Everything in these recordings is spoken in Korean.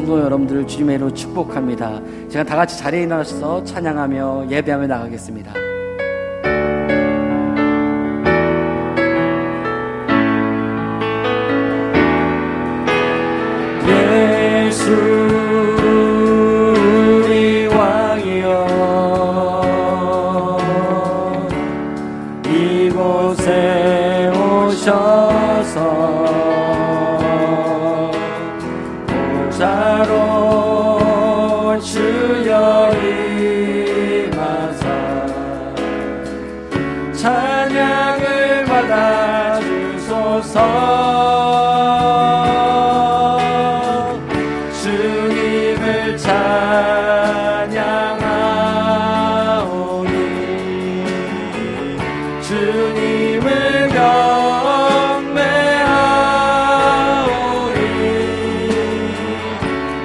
성도 여러분들을 주님의 이름으로 축복합니다. 제가 다 같이 자리에 일어나서 찬양하며 예배하며 나가겠습니다. 예수 우리 왕이여, 이곳에 오셔서 보좌로 주여 임하사 찬양을 받아 주소서. 주님을 찬양하오니 주님을 경배하오니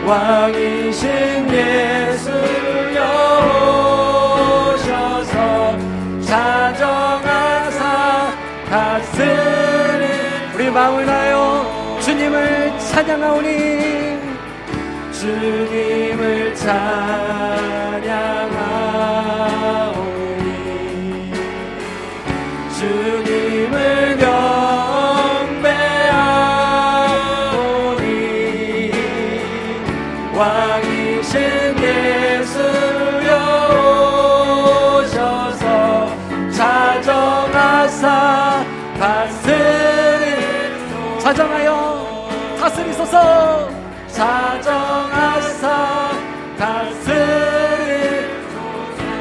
왕이신 예수여 오셔서 자정하사 다스리. 우리 마음을 다하여 주님을 찬양하오니 주님을 찬양하오니 주님을 경배하오니 왕이신 예수여 오셔서 자정하사 다스리. 자정하여 다스리소서. 자정하사 다스리.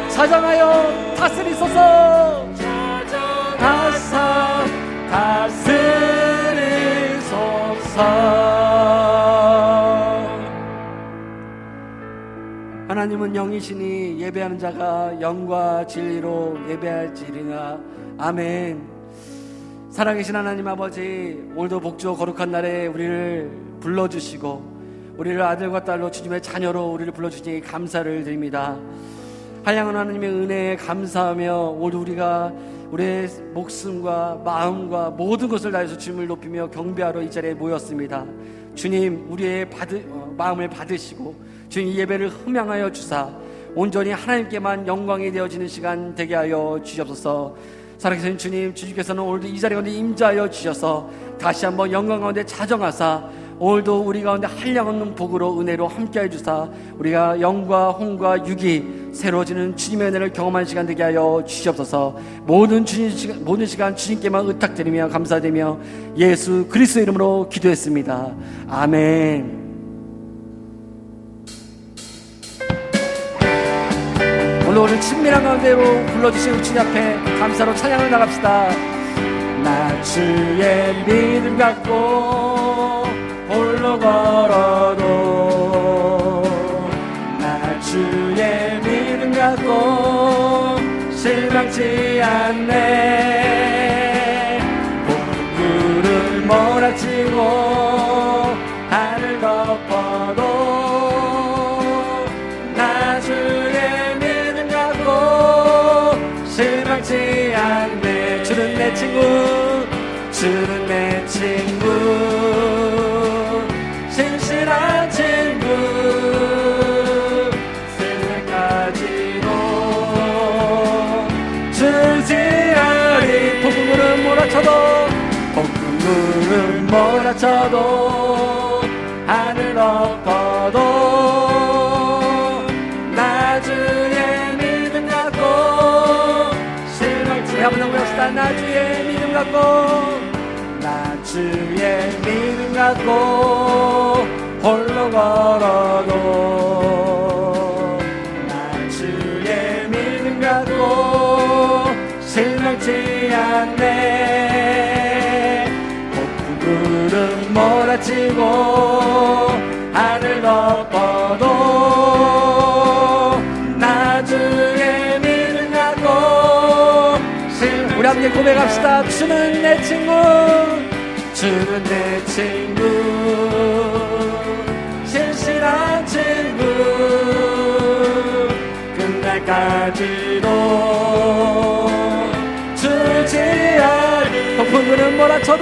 자정하여 다스리소서. 자정하사 다스리소서. 하나님은 영이시니 예배하는 자가 영과 진리로 예배할지니라. 아멘. 살아계신 하나님 아버지, 오늘도 복주어 거룩한 날에 우리를 불러주시고 우리를 아들과 딸로 주님의 자녀로 우리를 불러주시니 감사를 드립니다. 한량한 하나님의 은혜에 감사하며 오늘 우리가 우리의 목숨과 마음과 모든 것을 다해서 주님을 높이며 경배하러 이 자리에 모였습니다. 주님, 우리의 마음을 받으시고 주님 이 예배를 흠양하여 주사 온전히 하나님께만 영광이 되어지는 시간 되게 하여 주시옵소서. 살아계신 주님, 주님께서는 오늘도 이 자리 가운데 임재하여 주셔서 다시 한번 영광 가운데 자정하사 오늘도 우리 가운데 한량없는 복으로 은혜로 함께해 주사 우리가 영과 혼과 육이 새로워지는 주님의 은혜를 경험하는 시간 되게 하여 주시옵소서. 모든 시간 주님께만 의탁드리며 감사드리며 예수 그리스도의 이름으로 기도했습니다. 아멘. 오늘 친밀한 가운데로 불러주신 주님 앞에 감사로 찬양을 나갑시다. 나 주의 믿음 갖고 홀로 걸어도 나 주의 믿음 갖고 실망치 않네. 폭풍을 몰아치고 하늘 덮어도 나 주의 믿음 갖고 실망치 않네. 주는 내 친구, 주는 내 친구, 신실한 친구, 새벽까지도 주지하리. 폭풍물은 몰아쳐도 하늘 엎어도 나 주의 믿음 갖고 실망치. 한번 외웁시다. 나 주의 믿음 갖고 나 주의 믿음 갖고 홀로 걸어도 나 주의 믿음 갖고 실망치 않네. 폭풍구름 몰아치고 하늘 덮어도 나 주의 믿음 갖고 우리 함께 고백합시다. 주는 내 친구, 주는 내 친구, 신실한 친구, 끝날까지도 주지하리. 폭풍구름 몰아쳐도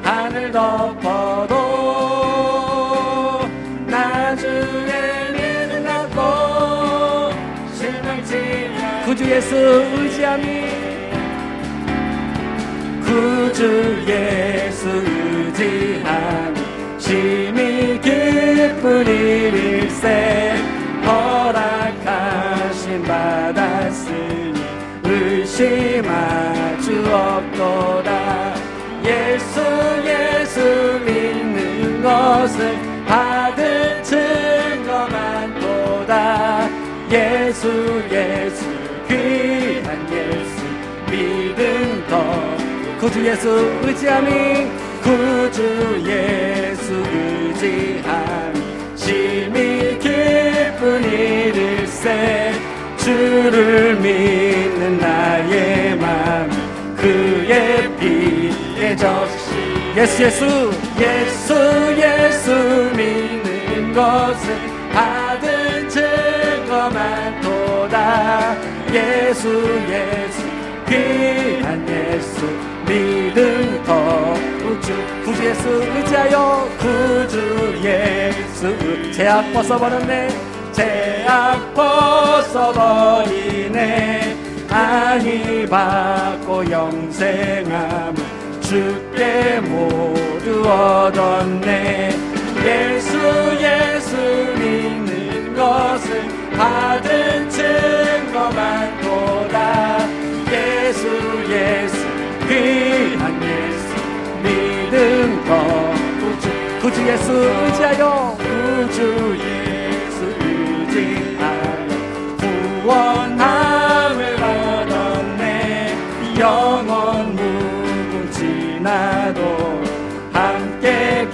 하늘 엎어도 나중에 믿음 갖고 실망치 구주 예수 의지함이 구주 예수 의지함이 심히 기쁜 일일세 허락하신 받았으니 의심할 수 없도다. 예수 예수 믿는 것은 받은 증거 많도다. 예수 예수 귀한 예수 믿음 더 구주 예수 의지함이 구주 예수 의지함이 심히 기쁜 일일세 주를 믿는 나의 맘 그의 피에 적시 예수 예수 예수 예수 믿는 것은 받은 증거 많도다. 예수 예수 귀한 예수 믿음 더 구주 예수 의지하여 구주 예수 죄악 벗어버렸네 죄악 벗어버리네 안위 받고 영생함을 주께 모두 얻었네. 예수 예수 믿는 것은 받은 증거 많도다. 예수 예수 귀한 예수 믿음 더 구주 예수 의지하여 구주 예수 의지하여 구원함을 얻었네. 영원 무궁지나도 함께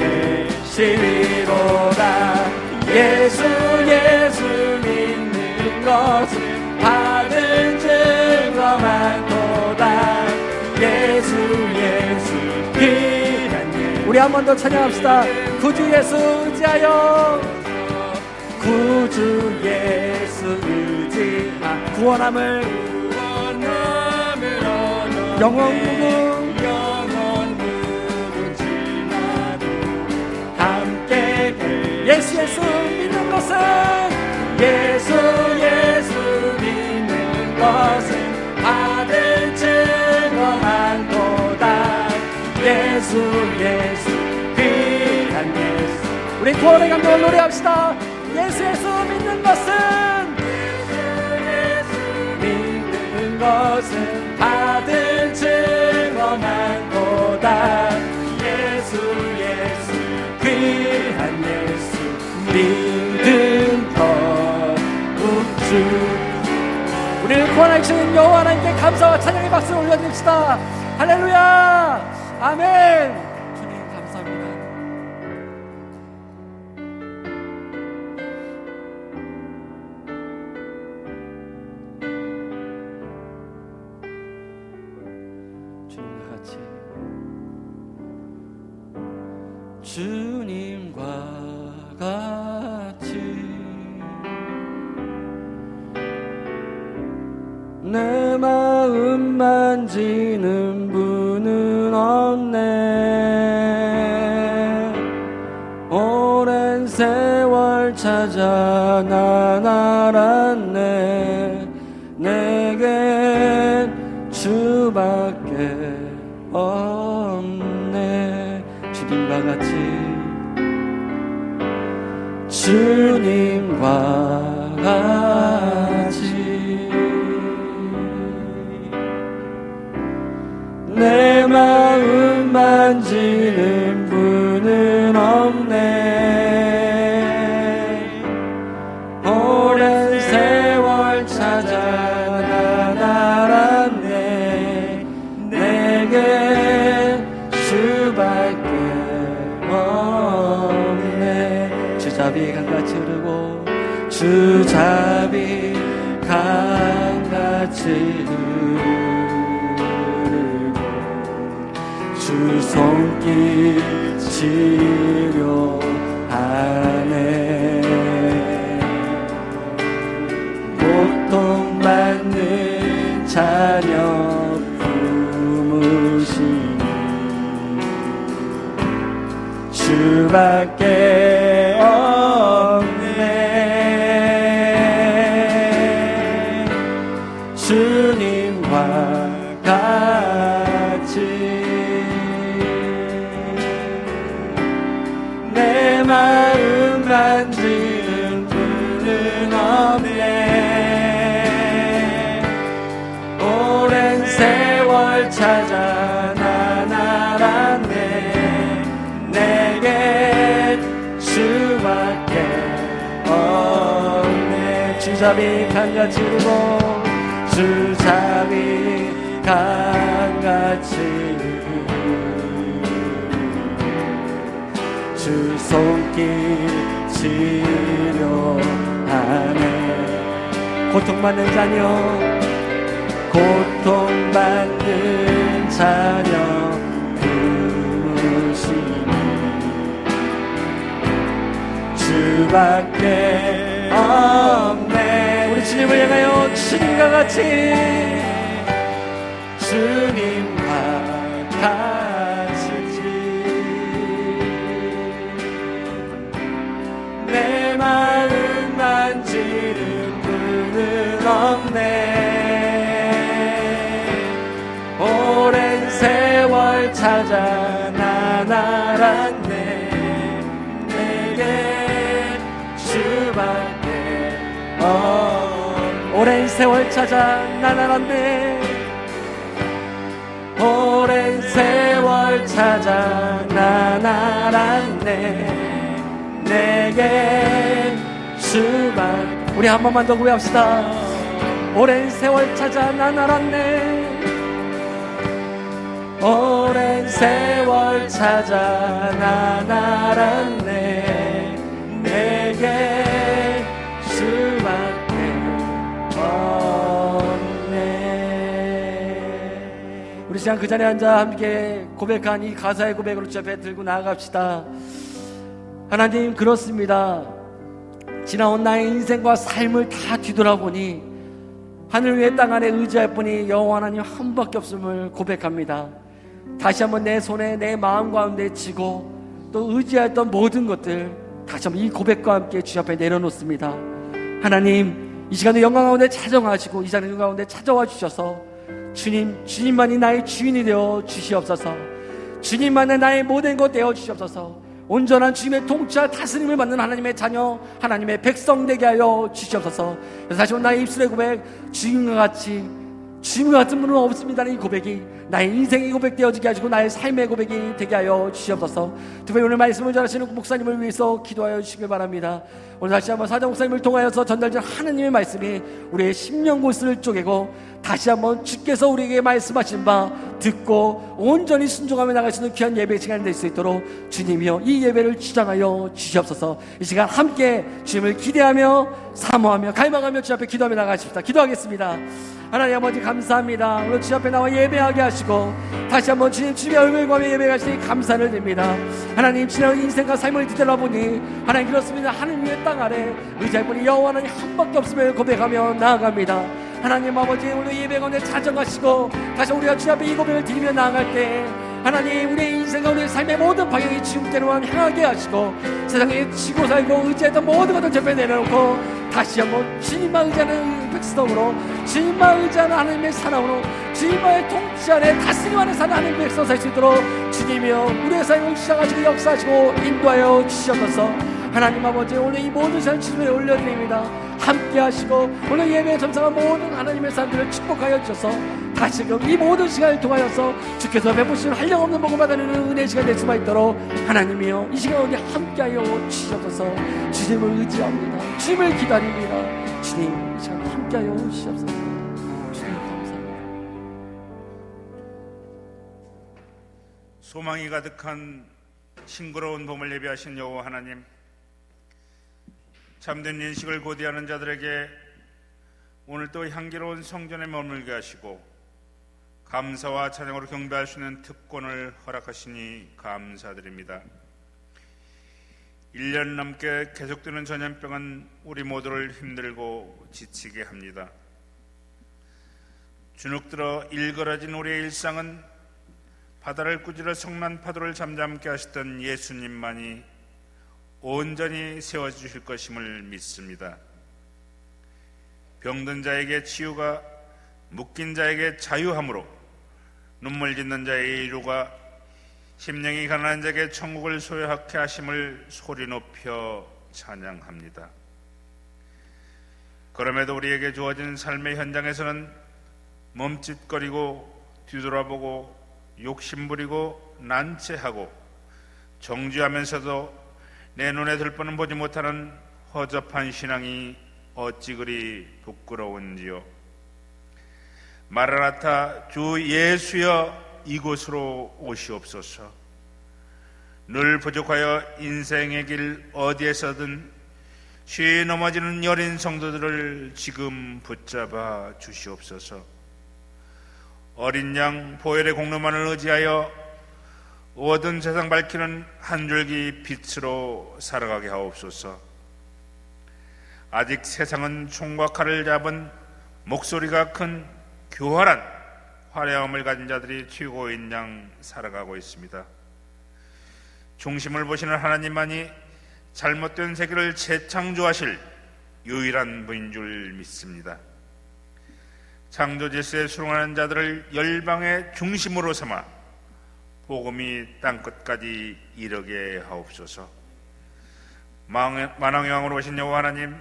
계시리로다. 예수 예수 믿는 것을 받은 증거 많도다. 예수 예수 귀한 예수 우리 한 번 더 찬양합시다. 구주 예수 의지하여 구주 예수 의지하 구원함을 얻어 영원 무궁지나도 함께 예수 예수 믿는 것은 예수 예수 믿는 것은 받은 증거 많도다. 예수 예수 귀한 예수 우리 구원의 감동을 노래합시다. 예수 예수 믿는 것은 예수 믿는 것은 받은 증거 많도다. 예수 예수 귀한 예수 믿음 더 우주 우리를 구원하시는 여호와 하나님께 감사와 찬양의 박수를 올려드립시다. 할렐루야 아멘. 주님 감사합니다. 주님과 같이 내 마음 만지는 분은 없네. 오랜 세월 찾아 난 알았네. 내겐 주밖에 없네. 주님과 같이 주님과 같이 내 마음 만지는 분은 없네. 오랜 세월 찾아 난 알았네. 내게 주밖에 없네. 주잡이 강같이 흐르고 주잡이 강같이 흐르고 주 손길 치료하네. 고통받는 자녀 품으시니 주밖에 없네. 주님과 같이 내 마음 만지는 분은 없네. 오랜 세월 찾아 난 알았네. 내게 주밖에 없네. 주잡이 강같이 이루고 주잡이 강같이 주 손길 치료하네. 고통받는 자녀, 고통받는 자녀 부르시니 주밖에 없네. 우리 주님을 향하여 주님과 같이, 주님과 같이 내 마음 만지는 분은 없네. 오랜 세월 찾아 난 알았네. 내게 주밖에 오랜 세월 찾아 난 알았네. 오랜 세월 찾아 난 알았네. 내게 주만. 우리 한 번만 더 구해합시다. 오랜 세월 찾아 난 알았네. 오랜 세월 찾아 난 알았네. 내게 주밖에 없네. 우리 시간 그 자리에 앉아 함께 고백한 이 가사의 고백으로 주 앞에 들고 나아갑시다. 하나님, 그렇습니다. 지나온 나의 인생과 삶을 다 뒤돌아보니 하늘 위에 땅 아래 의지할 분이 여호와 하나님 한 분밖에 없음을 고백합니다. 다시 한번 내 손에 내 마음 가운데 쥐고 또 의지했던 모든 것들 다시 한번 이 고백과 함께 주 앞에 내려놓습니다. 하나님, 이 시간에 영광 가운데 찾아가시고 이 자리 가운데 찾아와 주셔서 주님만이 나의 주인이 되어 주시옵소서. 주님만이 나의 모든 것 되어 주시옵소서. 온전한 주님의 통치와 다스림을 받는 하나님의 자녀, 하나님의 백성 되게 하여 주시옵소서. 그래서 다시 한번 나의 입술의 고백, 주님과 같이, 주님과 같은 분은 없습니다는 이 고백이 나의 인생의 고백 되어지게 하시고 나의 삶의 고백이 되게 하여 주시옵소서. 특별히 오늘 말씀을 전하시는 목사님을 위해서 기도하여 주시길 바랍니다. 오늘 다시 한번 사장 목사님을 통하여서 전달된 하나님의 말씀이 우리의 심령곳을 쪼개고 다시 한번 주께서 우리에게 말씀하신 바 듣고 온전히 순종하며 나갈 수 있는 귀한 예배 시간이 될 수 있도록 주님이여 이 예배를 주장하여 주시옵소서. 이 시간 함께 주님을 기대하며 사모하며 갈망하며 주 앞에 기도하며 나가십시다. 기도하겠습니다. 하나님 아버지, 감사합니다. 오늘 주 앞에 나와 예배하게 하시고 다시 한번 주님의 얼굴 보며 예배하시니 감사를 드립니다. 하나님, 지난 인생과 삶을 뒤돌아보니 하나님, 그렇습니다. 하늘 위에 땅 아래 의지할 분이 여호와 하나님 한 밖에 없음을 고백하며 나아갑니다. 하나님 아버지, 오늘 예배 가운데 찾아가시고 다시 우리가 주 앞에 이 고백을 드리며 나아갈 때 하나님, 우리의 인생과 우리의 삶의 모든 방향이 주님께로만 향하게 하시고 세상에 지고 살고 의지했던 모든 것을 접해 내려놓고 다시 한번 주님만 의지하는 백성으로, 주님만 의지하는 하나님의 사랑으로, 주님만의 통치 안에 다스림 안에 사는 하나님의 백성 살 수 있도록 주님이여 우리의 삶을 시작하시고 역사하시고 인도하여 주시옵소서. 하나님 아버지, 오늘 이 모든 시간 주님에 올려드립니다. 함께 하시고 오늘 예배에 참석한 모든 하나님의 사람들을 축복하여 주셔서 다시금 이 모든 시간을 통하여서 주께서 베푸시는 한량없는 복을 받아내는 은혜의 시간 될 수가 있도록 하나님이여 이 시간 가운데 함께하여 주시옵소서. 주님을 의지합니다. 주님을 기다립니다. 주님, 이 시간 함께하여 주시옵소서. 주님 감사합니다. 소망이 가득한 싱그러운 봄을 예비하신 여호와 하나님, 참된 인식을 고대하는 자들에게 오늘 또 향기로운 성전에 머물게 하시고 감사와 찬양으로 경배할 수 있는 특권을 허락하시니 감사드립니다. 1년 넘게 계속되는 전염병은 우리 모두를 힘들고 지치게 합니다. 주눅들어 일그러진 우리의 일상은 바다를 꾸짖어 성난 파도를 잠잠케 하시던 예수님만이 온전히 세워주실 것임을 믿습니다. 병든 자에게 치유가, 묶인 자에게 자유함으로, 눈물 짓는 자의 위로가, 심령이 가난한 자에게 천국을 소유하게 하심을 소리 높여 찬양합니다. 그럼에도 우리에게 주어진 삶의 현장에서는 멈칫거리고 뒤돌아보고 욕심부리고 난처하고 정죄하면서도 내 눈에 들뻔은 보지 못하는 허접한 신앙이 어찌 그리 부끄러운지요. 마라나타, 주 예수여 이곳으로 오시옵소서. 늘 부족하여 인생의 길 어디에서든 쉬 넘어지는 여린 성도들을 지금 붙잡아 주시옵소서. 어린 양 보혈의 공로만을 의지하여 어두운 세상 밝히는 한 줄기 빛으로 살아가게 하옵소서. 아직 세상은 총과 칼을 잡은 목소리가 큰 교활한 화려함을 가진 자들이 최고인 양 살아가고 있습니다. 중심을 보시는 하나님만이 잘못된 세계를 재창조하실 유일한 분인 줄 믿습니다. 창조 질서에 수긍하는 자들을 열방의 중심으로 삼아 복음이 땅끝까지 이르게 하옵소서. 만왕왕으로 오신 여호와 하나님,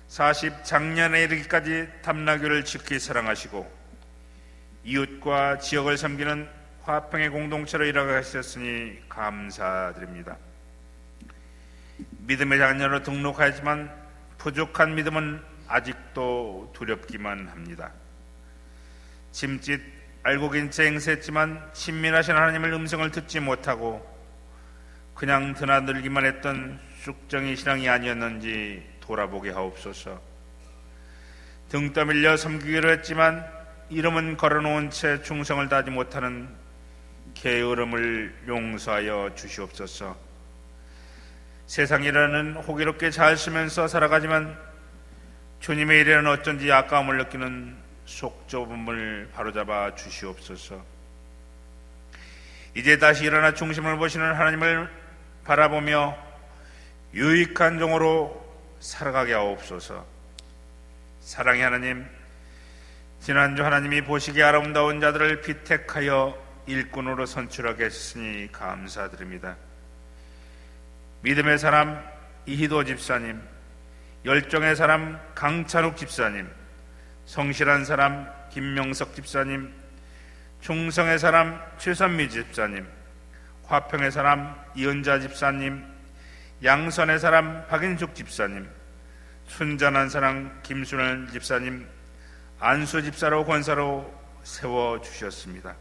40장년에 이르기까지 탐나교를 지키 사랑하시고 이웃과 지역을 섬기는 화평의 공동체로 일하게 하셨으니 감사드립니다. 믿음의 자녀로 등록하였지만 부족한 믿음은 아직도 두렵기만 합니다. 짐짓 알고 긴 채 행세했지만 친밀하신 하나님의 음성을 듣지 못하고 그냥 드나들기만 했던 쑥정이 신앙이 아니었는지 돌아보게 하옵소서. 등 떠밀려 섬기기로 했지만 이름은 걸어놓은 채 충성을 다하지 못하는 게으름을 용서하여 주시옵소서. 세상이라는 호기롭게 잘 쓰면서 살아가지만 주님의 일에는 어쩐지 아까움을 느끼는 속 좁음을 바로잡아 주시옵소서. 이제 다시 일어나 중심을 보시는 하나님을 바라보며 유익한 종으로 살아가게 하옵소서. 사랑의 하나님, 지난주 하나님이 보시기에 아름다운 자들을 피택하여 일꾼으로 선출하게 했으니 감사드립니다. 믿음의 사람 이희도 집사님, 열정의 사람 강찬욱 집사님, 성실한 사람 김명석 집사님, 충성의 사람 최선미 집사님, 화평의 사람 이은자 집사님, 양선의 사람 박인숙 집사님, 순전한 사람 김순월 집사님, 안수 집사로 권사로 세워주셨습니다.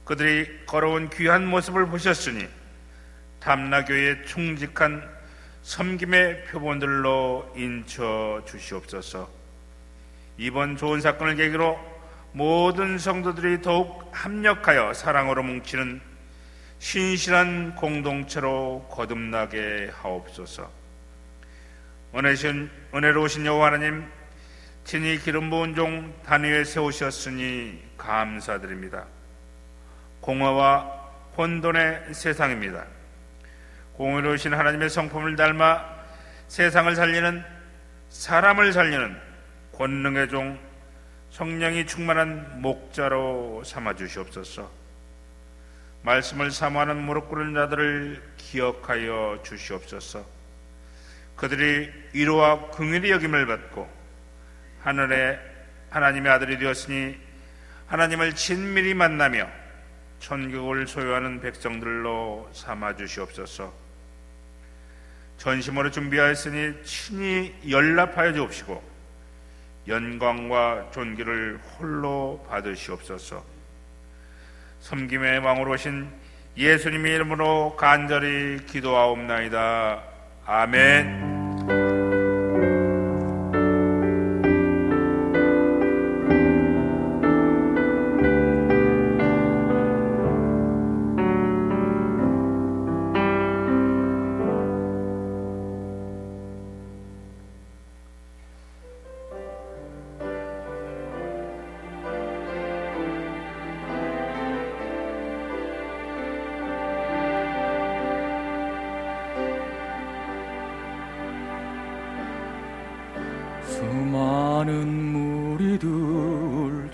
그들이 걸어온 귀한 모습을 보셨으니 담나교의 충직한 섬김의 표본들로 인쳐 주시옵소서. 이번 좋은 사건을 계기로 모든 성도들이 더욱 합력하여 사랑으로 뭉치는 신실한 공동체로 거듭나게 하옵소서. 은혜로우신 여호와 하나님, 친히 기름 부은 종 단위에 세우셨으니 감사드립니다. 공허와 혼돈의 세상입니다. 공의로우신 하나님의 성품을 닮아 세상을 살리는, 사람을 살리는 권능의 종 성령이 충만한 목자로 삼아 주시옵소서. 말씀을 사모하는 무릎 꿇는 자들을 기억하여 주시옵소서. 그들이 위로와 긍휼의 여김을 받고 하늘에 하나님의 아들이 되었으니 하나님을 친밀히 만나며 천국을 소유하는 백성들로 삼아 주시옵소서. 전심으로 준비하였으니 친히 연락하여 주옵시고 영광과 존귀를 홀로 받으시옵소서. 섬김의 왕으로 오신 예수님의 이름으로 간절히 기도하옵나이다. 아멘.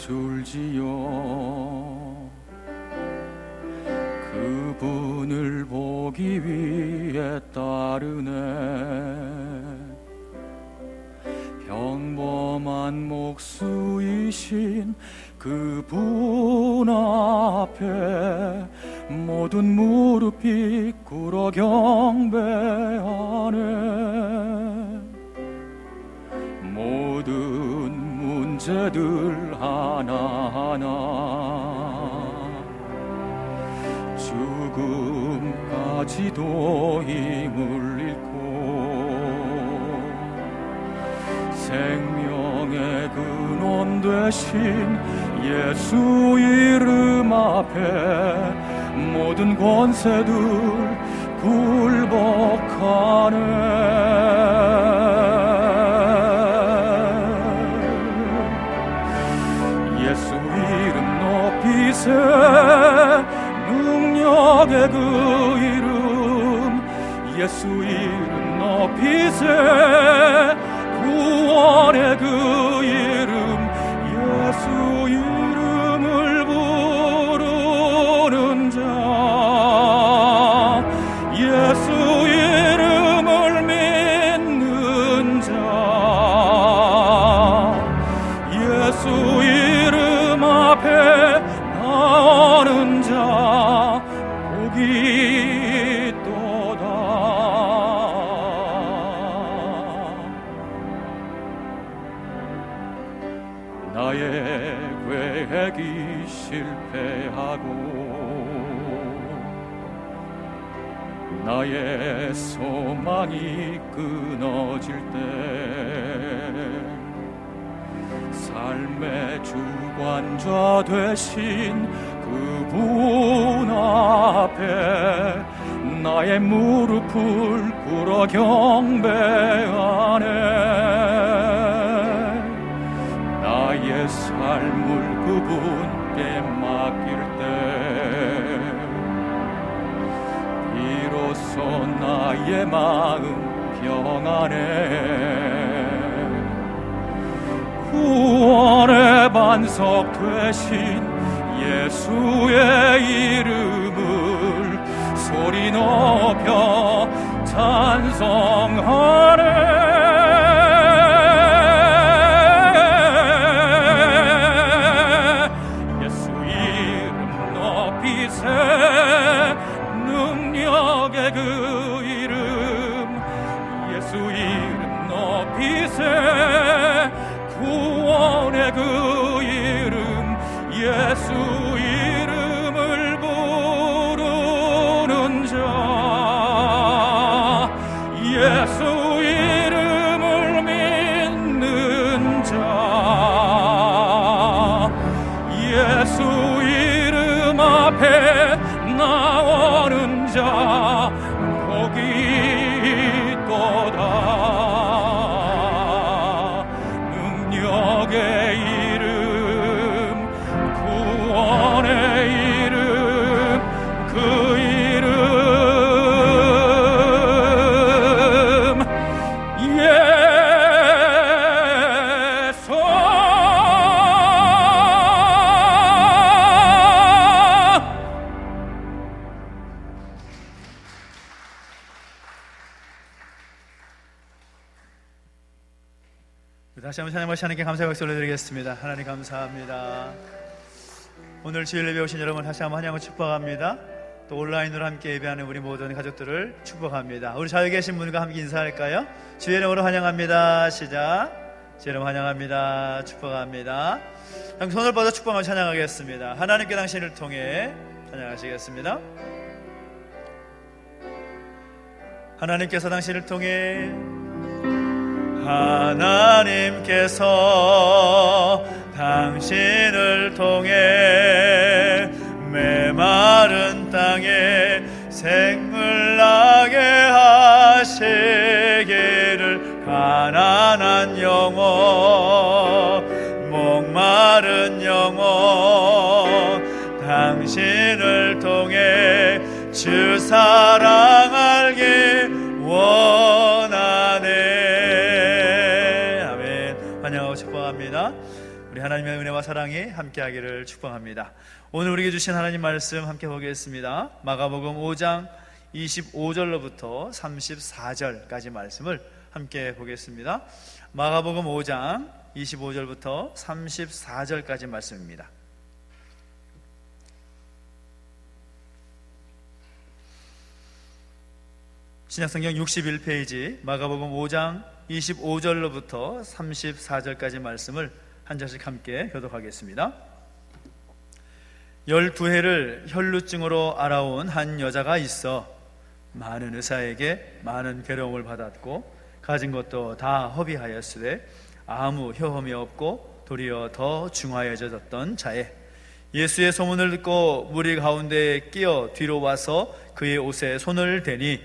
줄지요. 그분을 보기 위해 따르네. 평범한 목수이신 그분 앞에 모든 무릎이 꿇어 경배하네. 모든 문제들 하나하나 죽음까지도 힘을 잃고 생명의 근원 되신 예수 이름 앞에 모든 권세들 굴복하네. 예수 이름 높이세. 능력의 그 이름 예수 이름 높이세. 구원의 그 이름 예수 이름을 부르는 자 예수 이름을 믿는 자 예수 이름 앞에 나오는 자 복이 있도다. 나의 계획이 실패하고 나의 소망이 끊어질 때 삶의 주관자 되신 그분 앞에 나의 무릎을 꿇어 경배하네. 나의 삶을 그분께 맡길 때 비로소 나의 마음 평안해. 구원의 반석 되신 예수의 이름을 소리 높여 찬송하네. 능력의 그 이름 예수 이름 높이세. 구원의 그 이름 예수 이름을 부르는 자 예수 이름을 믿는 자 예수 이름 앞에 나오는 자 복이 있도다. 능력의 이름 구원의 이름 그 이름 예수. 다시 한번 찬양을 하나님께 감사의 박수 올려드리겠습니다. 하나님 감사합니다. 오늘 주일 예배 오신 여러분 다시 한번 환영을 축복합니다. 또 온라인으로 함께 예배하는 우리 모든 가족들을 축복합니다. 우리 자유 계신 분과 함께 인사할까요? 주의 이름으로 환영합니다. 시작. 주의 이름 환영합니다. 축복합니다. 손을 뻗어 축복하며 찬양하겠습니다. 하나님께 당신을 통해 찬양하시겠습니다. 하나님께서 당신을 통해 하나님께서 당신을 통해 메마른 땅에 생물 나게 하시기를 가난한 영혼 목마른 영혼 당신을 통해 주 사랑 알게 원하네. 아멘. 환영하고 축복합니다. 우리 하나님의 은혜와 사랑이 함께하기를 축복합니다. 오늘 우리에게 주신 하나님 말씀 함께 보겠습니다. 마가복음 5장 25절로부터 34절까지 말씀을 함께 보겠습니다. 마가복음 5장 25절부터 34절까지 말씀입니다. 신약성경 61페이지 마가복음 5장 25절로부터 34절까지 말씀을 한 절씩 함께 교독하겠습니다. 12해를 혈루증으로 앓아온 한 여자가 있어 많은 의사에게 많은 괴로움을 받았고 가진 것도 다 허비하였으되 아무 효험이 없고 도리어 더 중하여졌던 자에 예수의 소문을 듣고 무리 가운데에 끼어 뒤로 와서 그의 옷에 손을 대니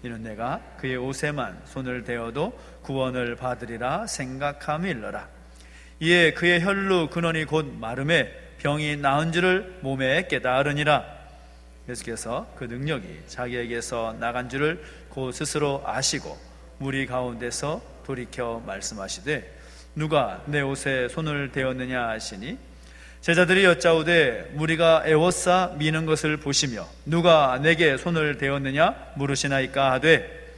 이는 내가 그의 옷에만 손을 대어도 구원을 받으리라 생각함일러라. 이에 그의 혈루 근원이 곧 마름에 병이 나은 줄을 몸에 깨달으니라. 예수께서 그 능력이 자기에게서 나간 줄을 곧 스스로 아시고 무리 가운데서 돌이켜 말씀하시되 누가 내 옷에 손을 대었느냐 하시니 제자들이 여짜오되 무리가 애워싸 미는 것을 보시며 누가 내게 손을 대었느냐 물으시나이까 하되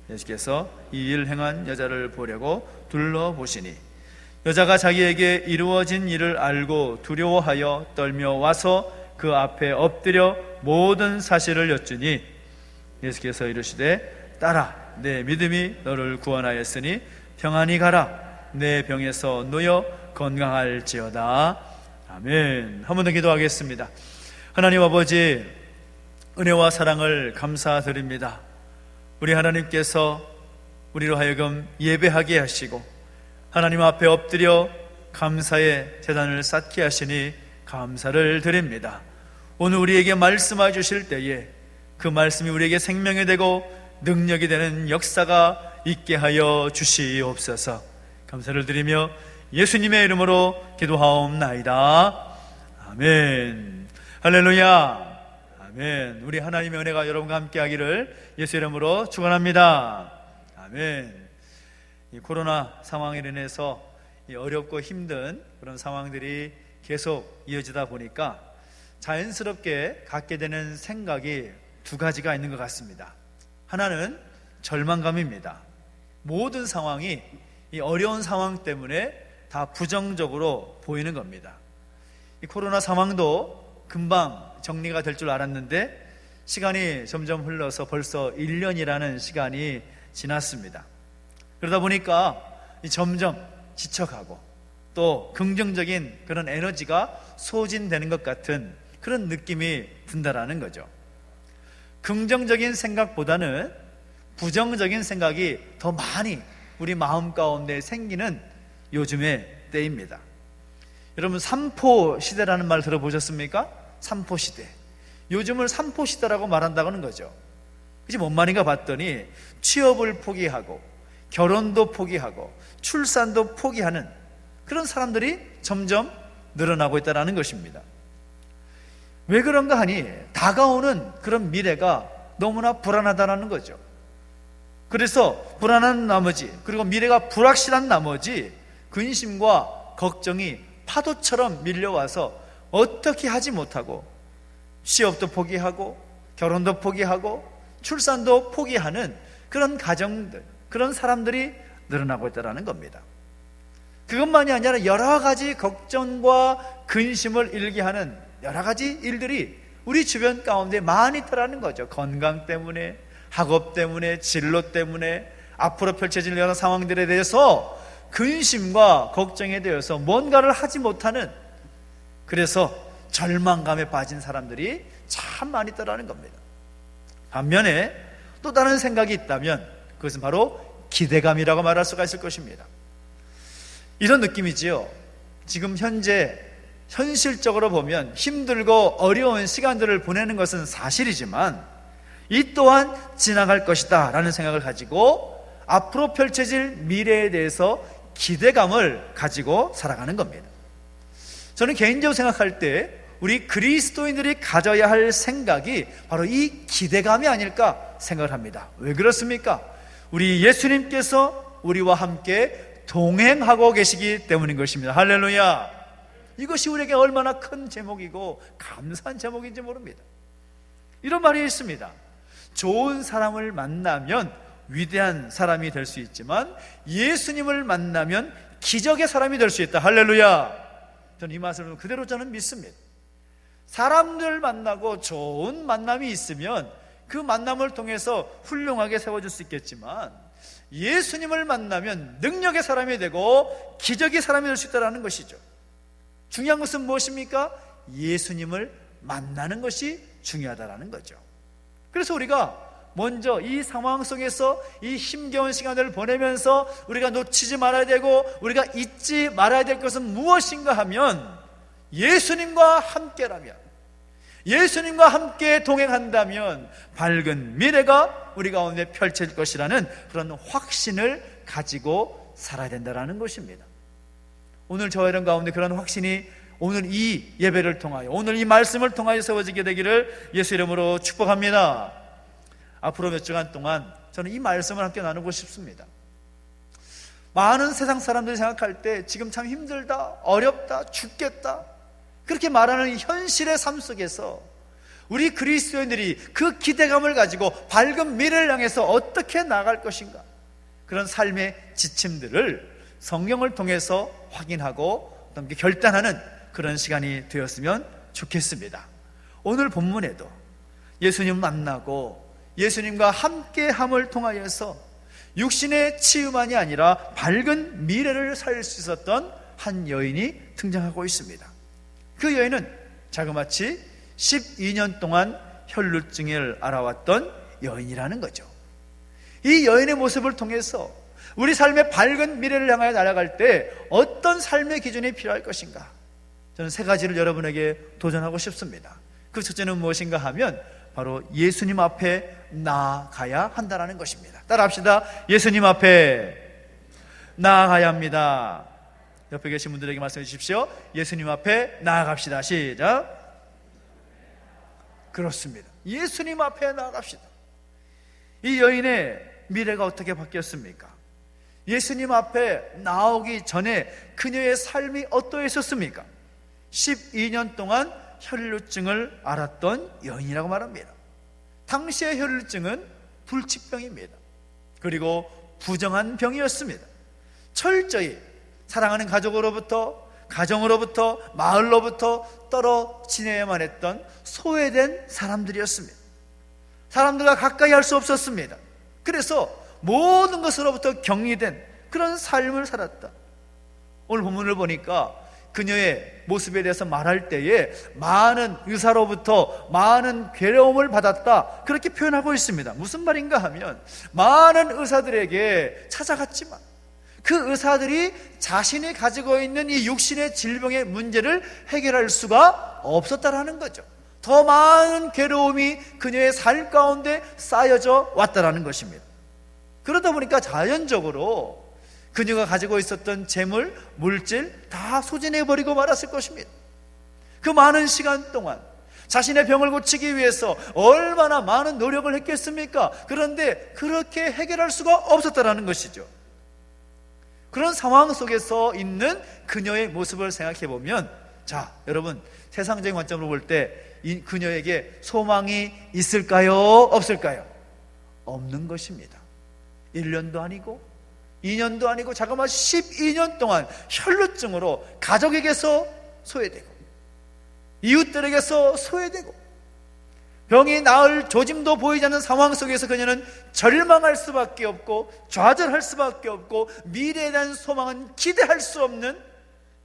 예수께서 이 일 행한 여자를 보려고 둘러보시니 여자가 자기에게 이루어진 일을 알고 두려워하여 떨며 와서 그 앞에 엎드려 모든 사실을 여쭈니 예수께서 이르시되 딸아 내 믿음이 너를 구원하였으니 평안히 가라 내 병에서 놓여 건강할지어다. 아멘. 한 번 더 기도하겠습니다. 하나님 아버지, 은혜와 사랑을 감사드립니다. 우리 하나님께서 우리로 하여금 예배하게 하시고 하나님 앞에 엎드려 감사의 제단을 쌓게 하시니 감사를 드립니다. 오늘 우리에게 말씀해 주실 때에 그 말씀이 우리에게 생명이 되고 능력이 되는 역사가 있게 하여 주시옵소서. 감사를 드리며 예수님의 이름으로 기도하옵나이다. 아멘. 할렐루야. 아멘. 우리 하나님의 은혜가 여러분과 함께 하기를 예수 이름으로 축원합니다. 아멘. 이 코로나 상황으로 인해서 어렵고 힘든 그런 상황들이 계속 이어지다 보니까 자연스럽게 갖게 되는 생각이 두 가지가 있는 것 같습니다. 하나는 절망감입니다. 모든 상황이 이 어려운 상황 때문에 다 부정적으로 보이는 겁니다. 이 코로나 상황도 금방 정리가 될 줄 알았는데 시간이 점점 흘러서 벌써 1년이라는 시간이 지났습니다. 그러다 보니까 점점 지쳐가고 또 긍정적인 그런 에너지가 소진되는 것 같은 그런 느낌이 든다라는 거죠. 긍정적인 생각보다는 부정적인 생각이 더 많이 우리 마음 가운데 생기는 요즘의 때입니다. 여러분 삼포 시대라는 말 들어보셨습니까? 삼포 시대. 요즘을 삼포 시대라고 말한다는 거죠. 그게 뭔 말인가 봤더니 취업을 포기하고 결혼도 포기하고 출산도 포기하는 그런 사람들이 점점 늘어나고 있다는 것입니다. 왜 그런가 하니 다가오는 그런 미래가 너무나 불안하다는 거죠. 그래서 불안한 나머지 그리고 미래가 불확실한 나머지 근심과 걱정이 파도처럼 밀려와서 어떻게 하지 못하고 취업도 포기하고 결혼도 포기하고 출산도 포기하는 그런 가정들, 그런 사람들이 늘어나고 있다는 겁니다. 그것만이 아니라 여러 가지 걱정과 근심을 일게 하는 여러 가지 일들이 우리 주변 가운데 많이 있다는 거죠. 건강 때문에, 학업 때문에, 진로 때문에, 앞으로 펼쳐질 여러 상황들에 대해서 근심과 걱정에 대해서 뭔가를 하지 못하는, 그래서 절망감에 빠진 사람들이 참 많이 있다는 겁니다. 반면에 또 다른 생각이 있다면 그것은 바로 기대감이라고 말할 수가 있을 것입니다. 이런 느낌이지요. 지금 현재 현실적으로 보면 힘들고 어려운 시간들을 보내는 것은 사실이지만 이 또한 지나갈 것이다 라는 생각을 가지고 앞으로 펼쳐질 미래에 대해서 기대감을 가지고 살아가는 겁니다. 저는 개인적으로 생각할 때 우리 그리스도인들이 가져야 할 생각이 바로 이 기대감이 아닐까 생각을 합니다. 왜 그렇습니까? 우리 예수님께서 우리와 함께 동행하고 계시기 때문인 것입니다. 할렐루야. 이것이 우리에게 얼마나 큰 제목이고 감사한 제목인지 모릅니다. 이런 말이 있습니다. 좋은 사람을 만나면 위대한 사람이 될 수 있지만 예수님을 만나면 기적의 사람이 될 수 있다. 할렐루야. 저는 이 말씀을 그대로 저는 믿습니다. 사람들 만나고 좋은 만남이 있으면 그 만남을 통해서 훌륭하게 세워줄 수 있겠지만 예수님을 만나면 능력의 사람이 되고 기적의 사람이 될 수 있다는 것이죠. 중요한 것은 무엇입니까? 예수님을 만나는 것이 중요하다는 거죠. 그래서 우리가 먼저 이 상황 속에서 이 힘겨운 시간을 보내면서 우리가 놓치지 말아야 되고 우리가 잊지 말아야 될 것은 무엇인가 하면 예수님과 함께라면, 예수님과 함께 동행한다면 밝은 미래가 우리 가운데 펼쳐질 것이라는 그런 확신을 가지고 살아야 된다는 것입니다. 오늘 저와 여러분 가운데 그런 확신이 오늘 이 예배를 통하여, 오늘 이 말씀을 통하여 세워지게 되기를 예수 이름으로 축복합니다. 앞으로 몇 주간 동안 저는 이 말씀을 함께 나누고 싶습니다. 많은 세상 사람들이 생각할 때 지금 참 힘들다, 어렵다, 죽겠다 그렇게 말하는 현실의 삶 속에서 우리 그리스도인들이 그 기대감을 가지고 밝은 미래를 향해서 어떻게 나아갈 것인가, 그런 삶의 지침들을 성경을 통해서 확인하고 또 결단하는 그런 시간이 되었으면 좋겠습니다. 오늘 본문에도 예수님 만나고 예수님과 함께함을 통하여서 육신의 치유만이 아니라 밝은 미래를 살 수 있었던 한 여인이 등장하고 있습니다. 그 여인은 자그마치 12년 동안 혈루증을 앓아왔던 여인이라는 거죠. 이 여인의 모습을 통해서 우리 삶의 밝은 미래를 향하여 나아갈 때 어떤 삶의 기준이 필요할 것인가, 저는 세 가지를 여러분에게 도전하고 싶습니다. 그 첫째는 무엇인가 하면 바로 예수님 앞에 나아가야 한다는 것입니다. 따라합시다. 예수님 앞에 나아가야 합니다. 옆에 계신 분들에게 말씀해 주십시오. 예수님 앞에 나아갑시다. 시작. 그렇습니다. 예수님 앞에 나아갑시다. 이 여인의 미래가 어떻게 바뀌었습니까? 예수님 앞에 나오기 전에 그녀의 삶이 어떠했었습니까? 12년 동안 혈루증을 앓았던 여인이라고 말합니다. 당시의 혈루증은 불치병입니다. 그리고 부정한 병이었습니다. 철저히 사랑하는 가족으로부터, 가정으로부터, 마을로부터 떨어지내야만 했던 소외된 사람들이었습니다. 사람들과 가까이 할 수 없었습니다. 그래서 모든 것으로부터 격리된 그런 삶을 살았다. 오늘 본문을 보니까 그녀의 모습에 대해서 말할 때에 많은 의사로부터 많은 괴로움을 받았다, 그렇게 표현하고 있습니다. 무슨 말인가 하면 많은 의사들에게 찾아갔지만 그 의사들이 자신이 가지고 있는 이 육신의 질병의 문제를 해결할 수가 없었다라는 거죠. 더 많은 괴로움이 그녀의 삶 가운데 쌓여져 왔다라는 것입니다. 그러다 보니까 자연적으로 그녀가 가지고 있었던 재물, 물질 다 소진해버리고 말았을 것입니다. 그 많은 시간 동안 자신의 병을 고치기 위해서 얼마나 많은 노력을 했겠습니까? 그런데 그렇게 해결할 수가 없었다라는 것이죠. 그런 상황 속에서 있는 그녀의 모습을 생각해 보면, 자, 여러분, 세상적인 관점으로 볼 때 이 그녀에게 소망이 있을까요? 없을까요? 없는 것입니다. 1년도 아니고 2년도 아니고 자그마치 12년 동안 혈루증으로 가족에게서 소외되고 이웃들에게서 소외되고 병이 나을 조짐도 보이지 않는 상황 속에서 그녀는 절망할 수밖에 없고 좌절할 수밖에 없고 미래에 대한 소망은 기대할 수 없는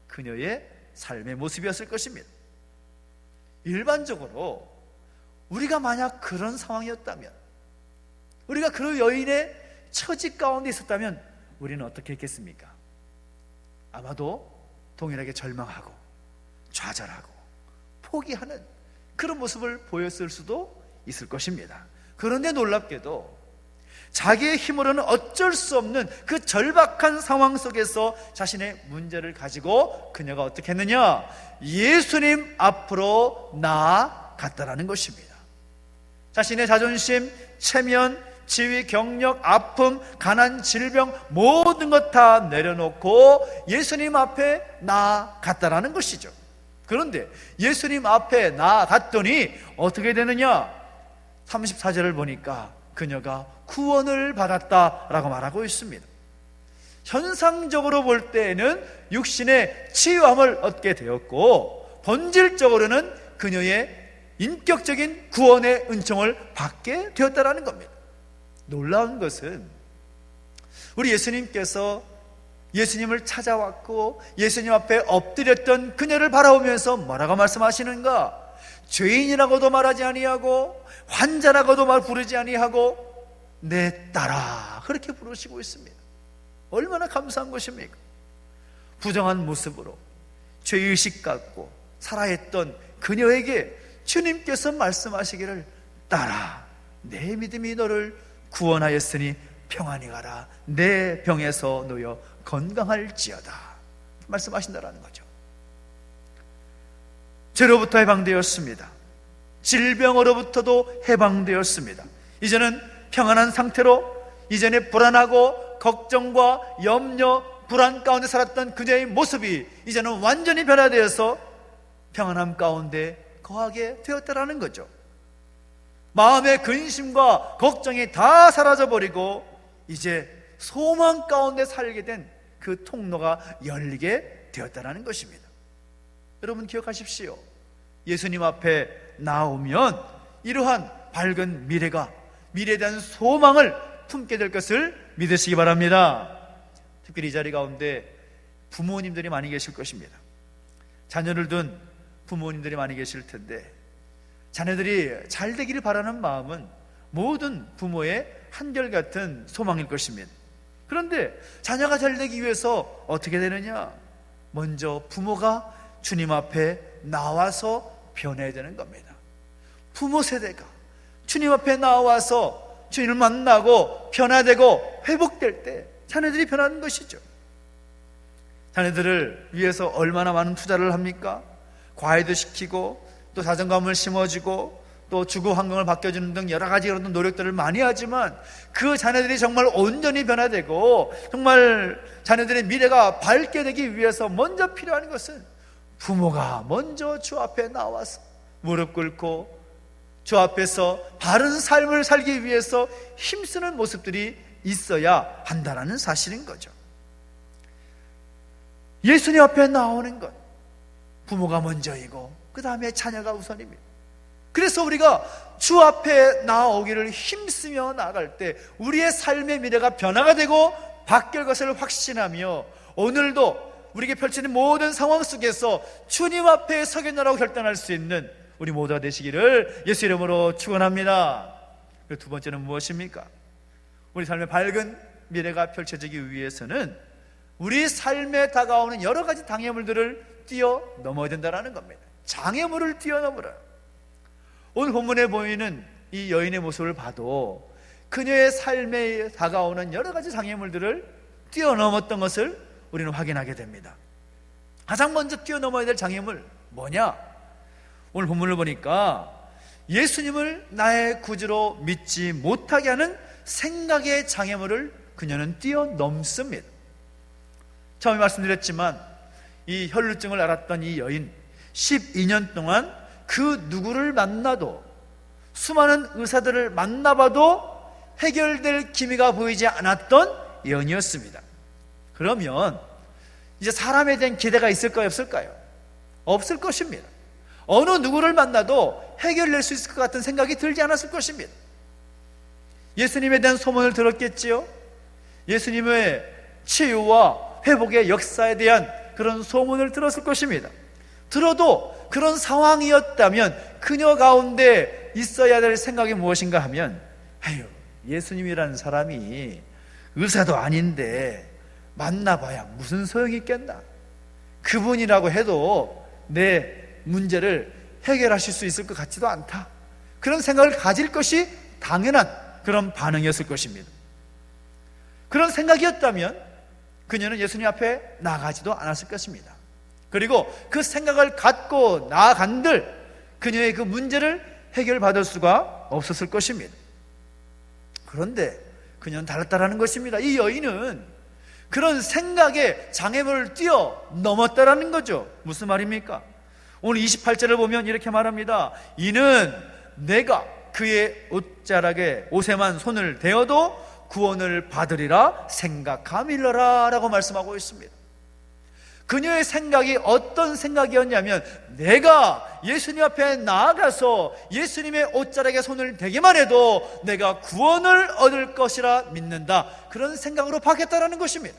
그녀의 삶의 모습이었을 것입니다. 일반적으로 우리가 만약 그런 상황이었다면, 우리가 그 여인의 처지 가운데 있었다면 우리는 어떻게 했겠습니까? 아마도 동일하게 절망하고 좌절하고 포기하는 그런 모습을 보였을 수도 있을 것입니다. 그런데 놀랍게도 자기의 힘으로는 어쩔 수 없는 그 절박한 상황 속에서 자신의 문제를 가지고 그녀가 어떻게 했느냐? 예수님 앞으로 나아갔다라는 것입니다. 자신의 자존심, 체면, 지위, 경력, 아픔, 가난, 질병 모든 것 다 내려놓고 예수님 앞에 나아갔다라는 것이죠. 그런데 예수님 앞에 나아갔더니 어떻게 되느냐? 34절을 보니까 그녀가 구원을 받았다라고 말하고 있습니다. 현상적으로 볼 때에는 육신의 치유함을 얻게 되었고, 본질적으로는 그녀의 인격적인 구원의 은총을 받게 되었다라는 겁니다. 놀라운 것은 우리 예수님께서 예수님을 찾아왔고 예수님 앞에 엎드렸던 그녀를 바라보면서 뭐라고 말씀하시는가? 죄인이라고도 말하지 아니하고 환자라고도 부르지 아니하고 내 딸아, 그렇게 부르시고 있습니다. 얼마나 감사한 것입니까? 부정한 모습으로 죄의식 갖고 살아있던 그녀에게 주님께서 말씀하시기를, 딸아, 내 믿음이 너를 구원하였으니 평안히 가라, 내 병에서 놓여 건강할지어다 말씀하신다라는 거죠. 죄로부터 해방되었습니다. 질병으로부터도 해방되었습니다. 이제는 평안한 상태로 이전에 불안하고 걱정과 염려, 불안 가운데 살았던 그녀의 모습이 이제는 완전히 변화되어서 평안함 가운데 거하게 되었다라는 거죠. 마음의 근심과 걱정이 다 사라져버리고 이제 소망 가운데 살게 된 그 통로가 열리게 되었다라는 것입니다. 여러분 기억하십시오. 예수님 앞에 나오면 이러한 밝은 미래에 대한 소망을 품게 될 것을 믿으시기 바랍니다. 특별히 이 자리 가운데 부모님들이 많이 계실 것입니다. 자녀를 둔 부모님들이 많이 계실 텐데, 자녀들이 잘 되기를 바라는 마음은 모든 부모의 한결같은 소망일 것입니다. 그런데 자녀가 잘 되기 위해서 어떻게 되느냐? 먼저 부모가 주님 앞에 나와서 변해야 되는 겁니다. 부모 세대가 주님 앞에 나와서 주님을 만나고 변화되고 회복될 때 자녀들이 변하는 것이죠. 자녀들을 위해서 얼마나 많은 투자를 합니까? 과외도 시키고 또 자존감을 심어주고 또 주거 환경을 바뀌어주는 등 여러 가지 그런 노력들을 많이 하지만 그 자녀들이 정말 온전히 변화되고 정말 자녀들의 미래가 밝게 되기 위해서 먼저 필요한 것은 부모가 먼저 주 앞에 나와서 무릎 꿇고 주 앞에서 바른 삶을 살기 위해서 힘쓰는 모습들이 있어야 한다는 사실인 거죠. 예수님 앞에 나오는 것, 부모가 먼저이고 그 다음에 자녀가 우선입니다. 그래서 우리가 주 앞에 나오기를 힘쓰며 나아갈 때 우리의 삶의 미래가 변화가 되고 바뀔 것을 확신하며 오늘도 우리에게 펼치는 모든 상황 속에서 주님 앞에 서겠노라고 결단할 수 있는 우리 모두가 되시기를 예수 이름으로 축원합니다. 그리고 두 번째는 무엇입니까? 우리 삶의 밝은 미래가 펼쳐지기 위해서는 우리 삶에 다가오는 여러 가지 장애물들을 뛰어넘어야 된다는 겁니다. 장애물을 뛰어넘으라. 오늘 본문에 보이는 이 여인의 모습을 봐도 그녀의 삶에 다가오는 여러 가지 장애물들을 뛰어넘었던 것을 우리는 확인하게 됩니다. 가장 먼저 뛰어넘어야 될 장애물 뭐냐? 오늘 본문을 보니까 예수님을 나의 구주로 믿지 못하게 하는 생각의 장애물을 그녀는 뛰어넘습니다. 처음에 말씀드렸지만 이 혈루증을 앓았던 이 여인 12년 동안 그 누구를 만나도 수많은 의사들을 만나봐도 해결될 기미가 보이지 않았던 여인이었습니다. 그러면 이제 사람에 대한 기대가 있을까요? 없을까요? 없을 것입니다. 어느 누구를 만나도 해결될 수 있을 것 같은 생각이 들지 않았을 것입니다. 예수님에 대한 소문을 들었겠지요. 예수님의 치유와 회복의 역사에 대한 그런 소문을 들었을 것입니다. 들어도 그런 상황이었다면 그녀 가운데 있어야 될 생각이 무엇인가 하면, 아유, 예수님이라는 사람이 의사도 아닌데 만나봐야 무슨 소용이 있겠나? 그분이라고 해도 내 문제를 해결하실 수 있을 것 같지도 않다. 그런 생각을 가질 것이 당연한 그런 반응이었을 것입니다. 그런 생각이었다면 그녀는 예수님 앞에 나가지도 않았을 것입니다. 그리고 그 생각을 갖고 나아간들 그녀의 그 문제를 해결받을 수가 없었을 것입니다. 그런데 그녀는 달랐다라는 것입니다. 이 여인은 그런 생각의 장애물을 뛰어넘었다라는 거죠. 무슨 말입니까? 오늘 28절을 보면 이렇게 말합니다. 이는 내가 그의 옷에만 손을 대어도 구원을 받으리라 생각함일러라 라고 말씀하고 있습니다. 그녀의 생각이 어떤 생각이었냐면, 내가 예수님 앞에 나아가서 예수님의 옷자락에 손을 대기만 해도 내가 구원을 얻을 것이라 믿는다, 그런 생각으로 바뀌었다는 것입니다.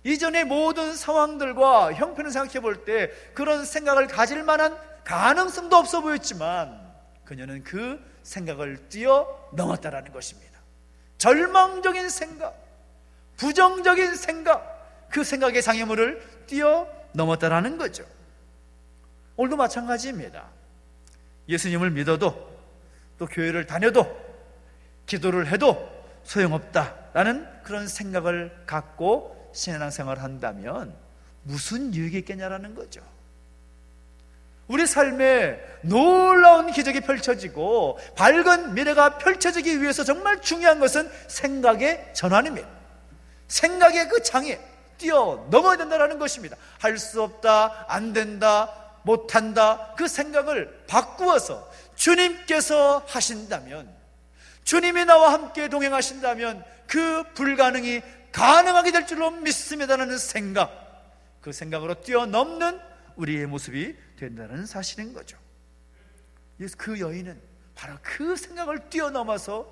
이전의 모든 상황들과 형편을 생각해 볼 때 그런 생각을 가질 만한 가능성도 없어 보였지만 그녀는 그 생각을 뛰어넘었다는 것입니다. 절망적인 생각, 부정적인 생각, 그 생각의 장애물을 뛰어넘었다는 거죠. 오늘도 마찬가지입니다. 예수님을 믿어도, 또 교회를 다녀도, 기도를 해도 소용없다라는 그런 생각을 갖고 신앙생활을 한다면 무슨 유익이 있겠냐라는 거죠. 우리 삶에 놀라운 기적이 펼쳐지고 밝은 미래가 펼쳐지기 위해서 정말 중요한 것은 생각의 전환입니다. 생각의 그 장애, 뛰어넘어야 된다는 것입니다. 할 수 없다, 안 된다, 못한다, 그 생각을 바꾸어서 주님께서 하신다면, 주님이 나와 함께 동행하신다면 그 불가능이 가능하게 될 줄로 믿습니다라는 생각, 그 생각으로 뛰어넘는 우리의 모습이 된다는 사실인 거죠. 그 여인은 바로 그 생각을 뛰어넘어서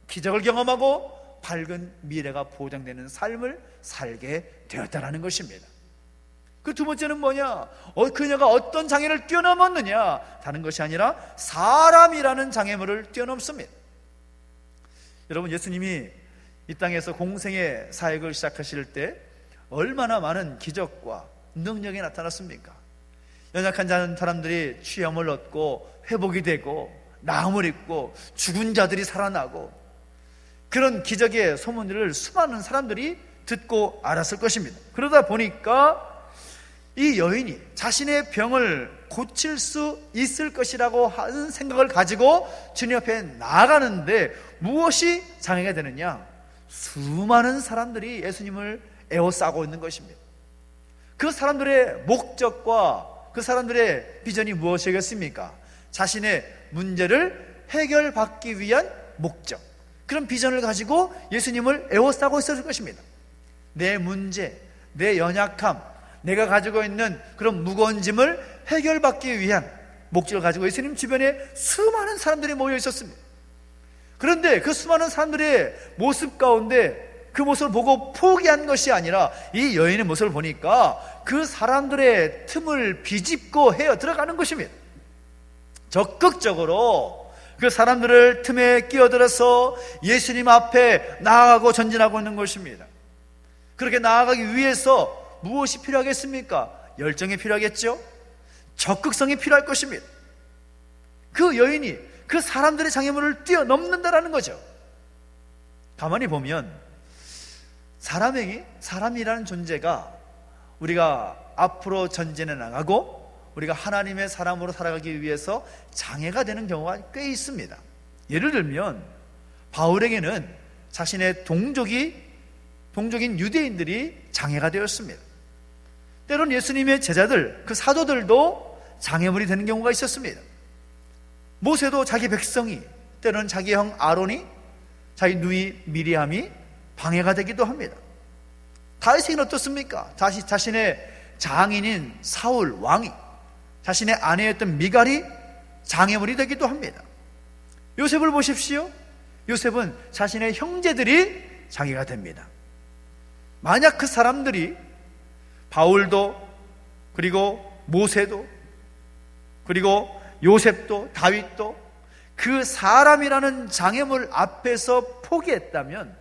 기적을 경험하고 밝은 미래가 보장되는 삶을 살게 되었다는 것입니다. 그 두 번째는 뭐냐? 그녀가 어떤 장애를 뛰어넘었느냐? 다른 것이 아니라 사람이라는 장애물을 뛰어넘습니다. 여러분, 예수님이 이 땅에서 공생의 사역을 시작하실 때 얼마나 많은 기적과 능력이 나타났습니까? 연약한 사람들이 취함을 얻고 회복이 되고 나음을 입고 죽은 자들이 살아나고, 그런 기적의 소문들을 수많은 사람들이 듣고 알았을 것입니다. 그러다 보니까 이 여인이 자신의 병을 고칠 수 있을 것이라고 하는 생각을 가지고 주님 앞에 나아가는데 무엇이 장애가 되느냐? 수많은 사람들이 예수님을 에워싸고 있는 것입니다. 그 사람들의 목적과 그 사람들의 비전이 무엇이겠습니까? 자신의 문제를 해결받기 위한 목적, 그런 비전을 가지고 예수님을 에워싸고 있었을 것입니다. 내 문제, 내 연약함, 내가 가지고 있는 그런 무거운 짐을 해결받기 위한 목적을 가지고 예수님 주변에 수많은 사람들이 모여 있었습니다. 그런데 그 수많은 사람들의 모습 가운데 그 모습을 보고 포기한 것이 아니라 이 여인의 모습을 보니까 그 사람들의 틈을 비집고 헤어 들어가는 것입니다. 적극적으로 그 사람들을 틈에 끼어들어서 예수님 앞에 나아가고 전진하고 있는 것입니다. 그렇게 나아가기 위해서 무엇이 필요하겠습니까? 열정이 필요하겠죠? 적극성이 필요할 것입니다. 그 여인이 그 사람들의 장애물을 뛰어넘는다라는 거죠. 가만히 보면 사람이라는 존재가 우리가 앞으로 전진해 나가고 우리가 하나님의 사람으로 살아가기 위해서 장애가 되는 경우가 꽤 있습니다. 예를 들면 바울에게는 자신의 동족인 유대인들이 장애가 되었습니다. 때로는 예수님의 제자들, 그 사도들도 장애물이 되는 경우가 있었습니다. 모세도 자기 백성이, 때로는 자기 형 아론이, 자기 누이 미리암이 방해가 되기도 합니다. 다윗에게는 어떻습니까? 자신의 장인인 사울 왕이, 자신의 아내였던 미갈이 장애물이 되기도 합니다. 요셉을 보십시오. 요셉은 자신의 형제들이 장애가 됩니다. 만약 그 사람들이 바울도, 그리고 모세도, 그리고 요셉도, 다윗도 그 사람이라는 장애물 앞에서 포기했다면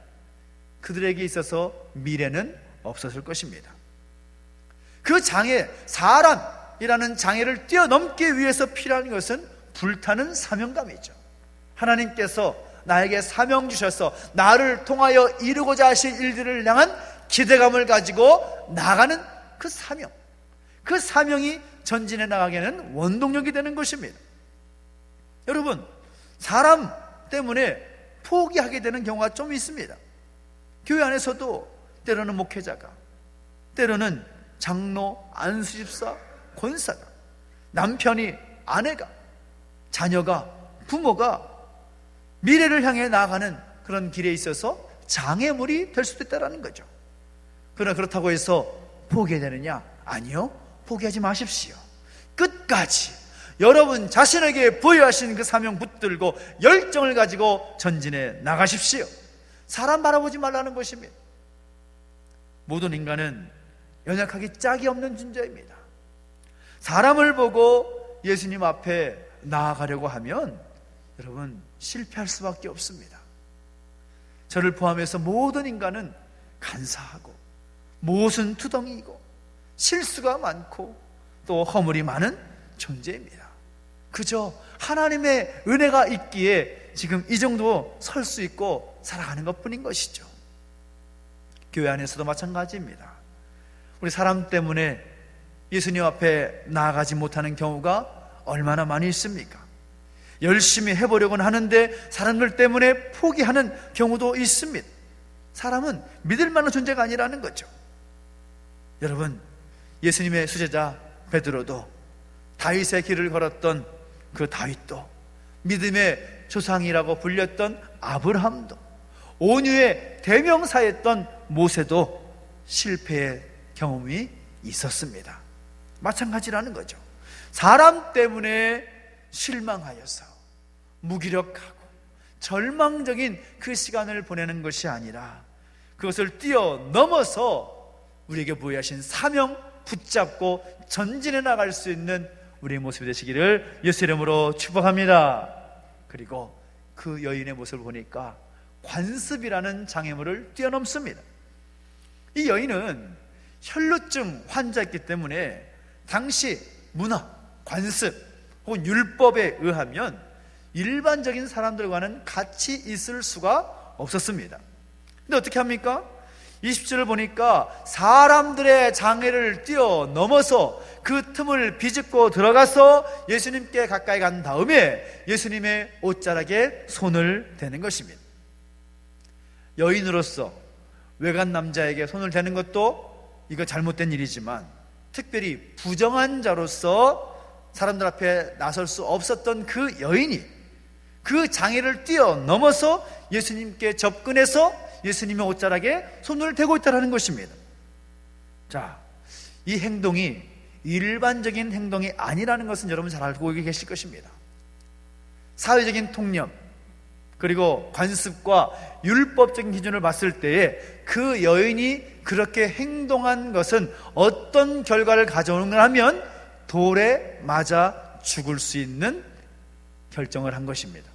그들에게 있어서 미래는 없었을 것입니다. 그 장애, 사람이라는 장애를 뛰어넘기 위해서 필요한 것은 불타는 사명감이죠. 하나님께서 나에게 사명 주셔서 나를 통하여 이루고자 하실 일들을 향한 기대감을 가지고 나가는 그 사명, 그 사명이 전진해 나가게는 원동력이 되는 것입니다. 여러분, 사람 때문에 포기하게 되는 경우가 좀 있습니다. 교회 안에서도 때로는 목회자가, 때로는 장로, 안수집사, 권사가 남편이, 아내가, 자녀가, 부모가 미래를 향해 나아가는 그런 길에 있어서 장애물이 될 수도 있다는 거죠. 그러나 그렇다고 해서 포기해야 되느냐? 아니요, 포기하지 마십시오. 끝까지 여러분 자신에게 부여하신 그 사명 붙들고 열정을 가지고 전진해 나가십시오. 사람 바라보지 말라는 것입니다. 모든 인간은 연약하기 짝이 없는 존재입니다. 사람을 보고 예수님 앞에 나아가려고 하면 여러분 실패할 수밖에 없습니다. 저를 포함해서 모든 인간은 간사하고 모순투덩이이고 실수가 많고 또 허물이 많은 존재입니다. 그저 하나님의 은혜가 있기에 지금 이 정도 설 수 있고 살아가는 것뿐인 것이죠. 교회 안에서도 마찬가지입니다. 우리 사람 때문에 예수님 앞에 나아가지 못하는 경우가 얼마나 많이 있습니까? 열심히 해보려고는 하는데 사람들 때문에 포기하는 경우도 있습니다. 사람은 믿을 만한 존재가 아니라는 거죠. 여러분, 예수님의 수제자 베드로도, 다윗의 길을 걸었던 그 다윗도, 믿음의 조상이라고 불렸던 아브라함도, 온유의 대명사였던 모세도 실패의 경험이 있었습니다. 마찬가지라는 거죠. 사람 때문에 실망하여서 무기력하고 절망적인 그 시간을 보내는 것이 아니라 그것을 뛰어넘어서 우리에게 부여하신 사명 붙잡고 전진해 나갈 수 있는 우리의 모습이 되시기를 예수 이름으로 축복합니다. 그리고 그 여인의 모습을 보니까 관습이라는 장애물을 뛰어넘습니다. 이 여인은 혈루증 환자였기 때문에 당시 문화, 관습 혹은 율법에 의하면 일반적인 사람들과는 같이 있을 수가 없었습니다. 근데 어떻게 합니까? 20절을 보니까 사람들의 장애를 뛰어넘어서 그 틈을 비집고 들어가서 예수님께 가까이 간 다음에 예수님의 옷자락에 손을 대는 것입니다. 여인으로서 외간 남자에게 손을 대는 것도 이거 잘못된 일이지만 특별히 부정한 자로서 사람들 앞에 나설 수 없었던 그 여인이 그 장애를 뛰어넘어서 예수님께 접근해서 예수님의 옷자락에 손을 대고 있다는 것입니다. 자, 이 행동이 일반적인 행동이 아니라는 것은 여러분 잘 알고 계실 것입니다. 사회적인 통념 그리고 관습과 율법적인 기준을 봤을 때에 그 여인이 그렇게 행동한 것은 어떤 결과를 가져오는가 하면 돌에 맞아 죽을 수 있는 결정을 한 것입니다.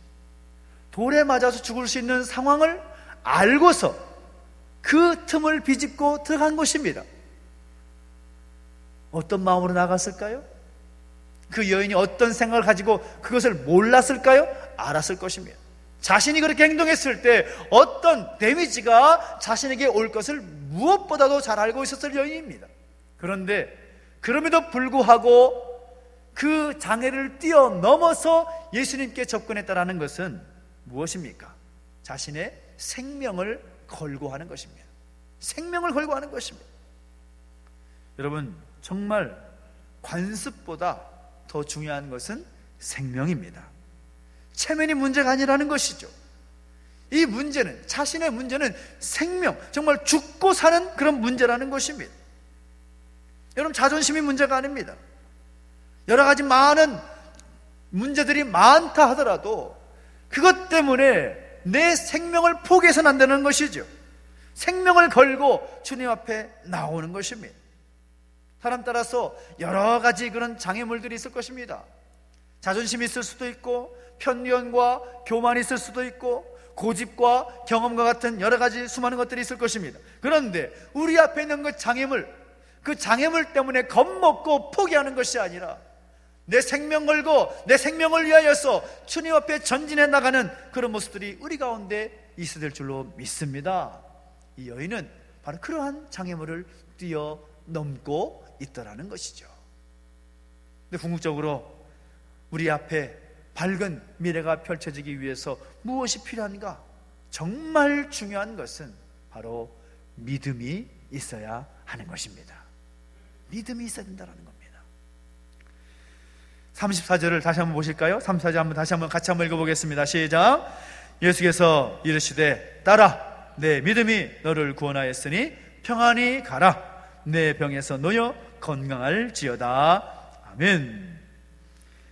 돌에 맞아서 죽을 수 있는 상황을 알고서 그 틈을 비집고 들어간 것입니다. 어떤 마음으로 나갔을까요? 그 여인이 어떤 생각을 가지고 그것을 몰랐을까요? 알았을 것입니다. 자신이 그렇게 행동했을 때 어떤 데미지가 자신에게 올 것을 무엇보다도 잘 알고 있었을 여인입니다. 그런데 그럼에도 불구하고 그 장애를 뛰어넘어서 예수님께 접근했다는 것은 무엇입니까? 자신의 생명을 걸고 하는 것입니다. 생명을 걸고 하는 것입니다. 여러분, 정말 관습보다 더 중요한 것은 생명입니다. 체면이 문제가 아니라는 것이죠. 이 문제는, 자신의 문제는 생명, 정말 죽고 사는 그런 문제라는 것입니다. 여러분, 자존심이 문제가 아닙니다. 여러 가지 많은 문제들이 많다 하더라도 그것 때문에 내 생명을 포기해서는 안 되는 것이죠. 생명을 걸고 주님 앞에 나오는 것입니다. 사람 따라서 여러 가지 그런 장애물들이 있을 것입니다. 자존심이 있을 수도 있고 편견과 교만이 있을 수도 있고 고집과 경험과 같은 여러 가지 수많은 것들이 있을 것입니다. 그런데 우리 앞에 있는 그 장애물 때문에 겁먹고 포기하는 것이 아니라 내 생명 걸고 내 생명을 위하여서 주님 앞에 전진해 나가는 그런 모습들이 우리 가운데 있어야 될 줄로 믿습니다. 이 여인은 바로 그러한 장애물을 뛰어넘고 있더라는 것이죠. 근데 궁극적으로 우리 앞에 밝은 미래가 펼쳐지기 위해서 무엇이 필요한가? 정말 중요한 것은 바로 믿음이 있어야 하는 것입니다. 믿음이 있어야 된다는 겁니다. 34절을 다시 한번 보실까요? 34절 한번 다시 한번 같이 한번 읽어보겠습니다. 시작. 예수께서 이르시되 따라 내 믿음이 너를 구원하였으니 평안히 가라. 내 병에서 놓여 건강할지어다. 아멘.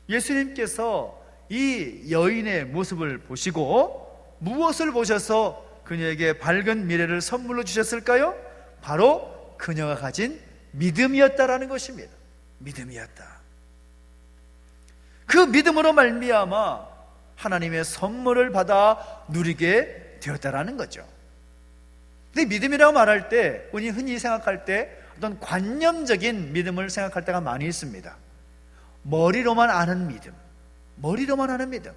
예수님께서 이 여인의 모습을 보시고 무엇을 보셔서 그녀에게 밝은 미래를 선물로 주셨을까요? 바로 그녀가 가진 믿음이었다라는 것입니다. 믿음이었다. 그 믿음으로 말미암아 하나님의 선물을 받아 누리게 되었다라는 거죠. 근데 믿음이라고 말할 때 우리 흔히 생각할 때 어떤 관념적인 믿음을 생각할 때가 많이 있습니다. 머리로만 아는 믿음, 머리로만 아는 믿음.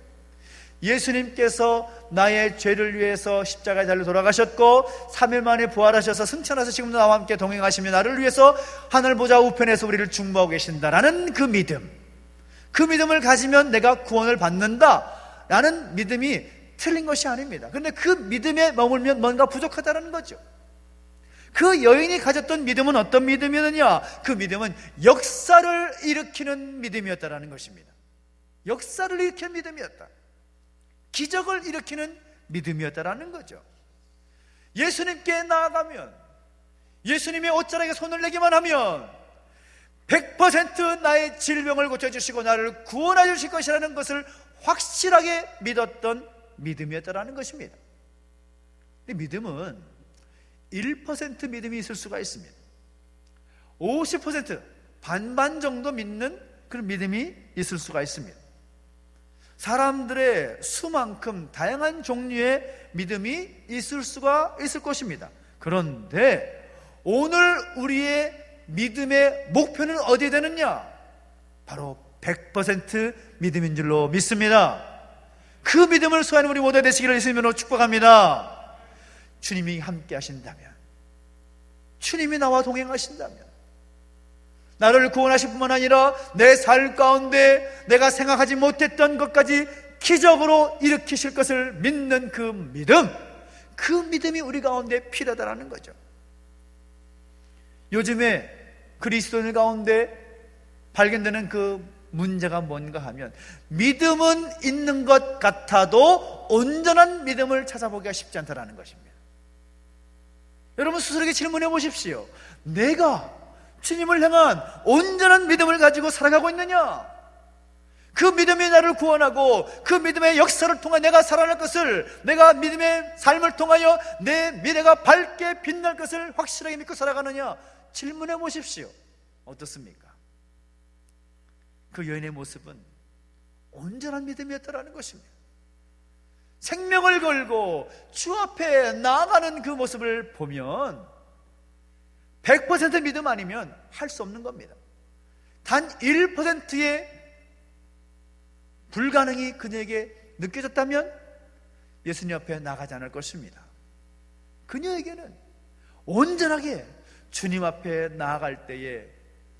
예수님께서 나의 죄를 위해서 십자가에 달려 돌아가셨고 3일 만에 부활하셔서 승천하셔서 지금도 나와 함께 동행하시며 나를 위해서 하늘 보좌 우편에서 우리를 중보하고 계신다라는 그 믿음, 그 믿음을 가지면 내가 구원을 받는다라는 믿음이 틀린 것이 아닙니다. 그런데 그 믿음에 머물면 뭔가 부족하다는 거죠. 그 여인이 가졌던 믿음은 어떤 믿음이었느냐? 그 믿음은 역사를 일으키는 믿음이었다라는 것입니다. 역사를 일으키는 믿음이었다. 기적을 일으키는 믿음이었다라는 거죠. 예수님께 나아가면, 예수님의 옷자락에 손을 내기만 하면 100% 나의 질병을 고쳐주시고 나를 구원해 주실 것이라는 것을 확실하게 믿었던 믿음이었다라는 것입니다. 근데 믿음은 1% 믿음이 있을 수가 있습니다. 50% 반반 정도 믿는 그런 믿음이 있을 수가 있습니다. 사람들의 수만큼 다양한 종류의 믿음이 있을 수가 있을 것입니다. 그런데 오늘 우리의 믿음의 목표는 어디에 되느냐? 바로 100% 믿음인 줄로 믿습니다. 그 믿음을 소유하는 우리 모두 되시기를 예수님으로 축복합니다. 주님이 함께 하신다면, 주님이 나와 동행하신다면, 나를 구원하실 뿐만 아니라 내 삶 가운데 내가 생각하지 못했던 것까지 기적으로 일으키실 것을 믿는 그 믿음, 그 믿음이 우리 가운데 필요하다는 거죠. 요즘에 그리스도인들 가운데 발견되는 그 문제가 뭔가 하면, 믿음은 있는 것 같아도 온전한 믿음을 찾아보기가 쉽지 않다는 것입니다. 여러분 스스로에게 질문해 보십시오. 내가 주님을 향한 온전한 믿음을 가지고 살아가고 있느냐? 그 믿음이 나를 구원하고 그 믿음의 역사를 통해 내가 살아날 것을, 내가 믿음의 삶을 통하여 내 미래가 밝게 빛날 것을 확실하게 믿고 살아가느냐? 질문해 보십시오. 어떻습니까? 그 여인의 모습은 온전한 믿음이었다는 것입니다. 생명을 걸고 주 앞에 나아가는 그 모습을 보면 100% 믿음 아니면 할 수 없는 겁니다. 단 1%의 불가능이 그녀에게 느껴졌다면 예수님 앞에 나가지 않을 것입니다. 그녀에게는 온전하게 주님 앞에 나아갈 때에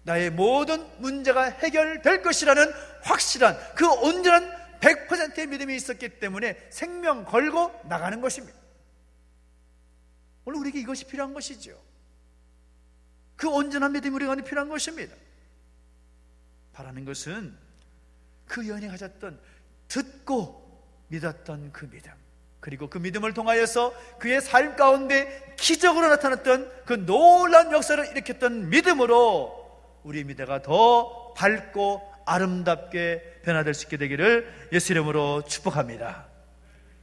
나의 모든 문제가 해결될 것이라는 확실한 그 온전한 100%의 믿음이 있었기 때문에 생명 걸고 나가는 것입니다. 오늘 우리에게 이것이 필요한 것이죠. 그 온전한 믿음이 우리 가운데 필요한 것입니다. 바라는 것은 그 여인이 가졌던 듣고 믿었던 그 믿음, 그리고 그 믿음을 통하여서 그의 삶 가운데 기적으로 나타났던 그 놀라운 역사를 일으켰던 믿음으로 우리의 미래가 더 밝고 아름답게 변화될 수 있게 되기를 예수 이름으로 축복합니다.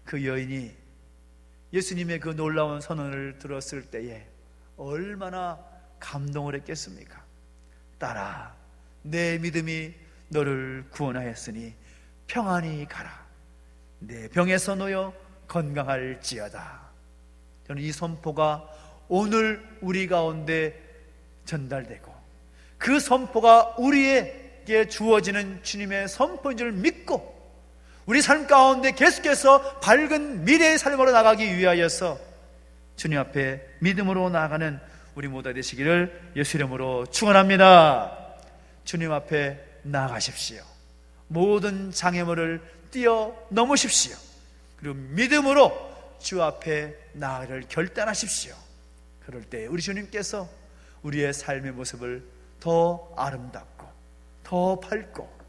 그 여인이 예수님의 그 놀라운 선언을 들었을 때에 얼마나 감동을 했겠습니까? 따라 내 믿음이 너를 구원하였으니 평안히 가라. 내 병에서 놓여 건강할지어다. 저는 이 선포가 오늘 우리 가운데 전달되고 그 선포가 우리에게 주어지는 주님의 선포인 줄 믿고 우리 삶 가운데 계속해서 밝은 미래의 삶으로 나가기 위하여서 주님 앞에 믿음으로 나아가는 우리 모두 되시기를 예수 이름으로 축원합니다. 주님 앞에 나아가십시오. 모든 장애물을 뛰어넘으십시오. 그리고 믿음으로 주 앞에 나아가기를 결단하십시오. 그럴 때 우리 주님께서 우리의 삶의 모습을 더 아름답고 더 밝고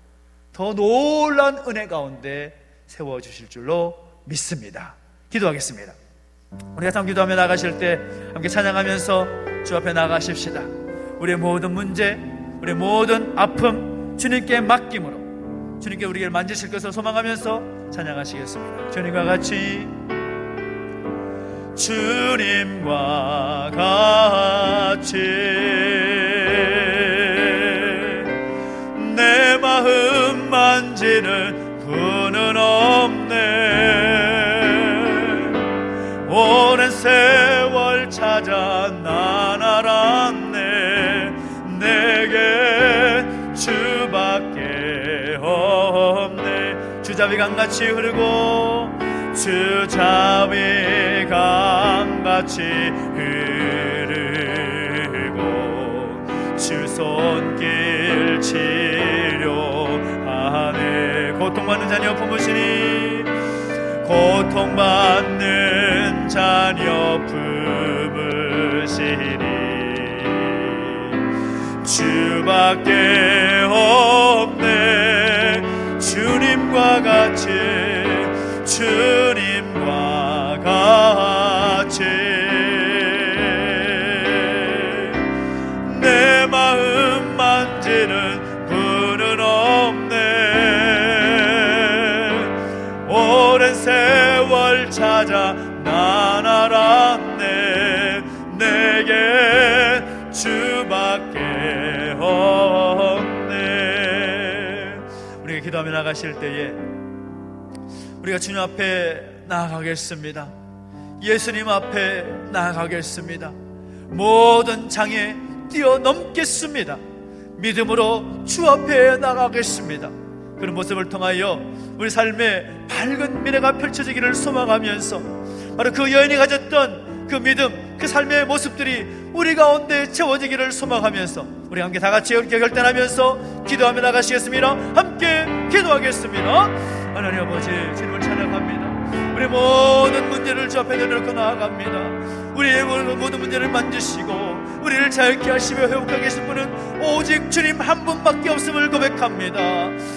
더 놀라운 은혜 가운데 세워주실 줄로 믿습니다. 기도하겠습니다. 우리가 참 기도하며 나가실 때 함께 찬양하면서 주 앞에 나가십시다. 우리의 모든 문제, 우리의 모든 아픔 주님께 맡김으로 주님께 우리를 만지실 것을 소망하면서 찬양하시겠습니다. 주님과 같이 주님과 같이 내 마음 만지는 분은 없네. 오랜 세월 찾아 난 알았네. 내게 주밖에 없네. 주자비 강같이 흐르고 주자비 강같이 흐르고 주 손길 치료하네. 고통받는 자녀 품으시니 고통받는 자녀 품으시니 주밖에 없네. 주님과 같이 주님과 같이 내 마음 만지는 분은 없네. 오랜 세월 찾아 난 알았네. 내게 주밖에 없네. 우리가 기도하며 나가실 때에 우리가 주님 앞에 나아가겠습니다. 예수님 앞에 나아가겠습니다. 모든 장애 뛰어넘겠습니다. 믿음으로 주 앞에 나아가겠습니다. 그런 모습을 통하여 우리 삶의 밝은 미래가 펼쳐지기를 소망하면서 바로 그 여인이 가졌던 그 믿음, 그 삶의 모습들이 우리 가운데 채워지기를 소망하면서 우리 함께 다 같이 이렇게 결단하면서 기도하며 나가시겠습니다. 함께 기도하겠습니다. 하나님 아버지, 주님을 찬양합니다. 우리 모든 문제를 주 앞에 내려놓고 나아갑니다. 우리의 모든 문제를 만지시고 우리를 자유케 하시며 회복하게 하실 분은 오직 주님 한 분밖에 없음을 고백합니다.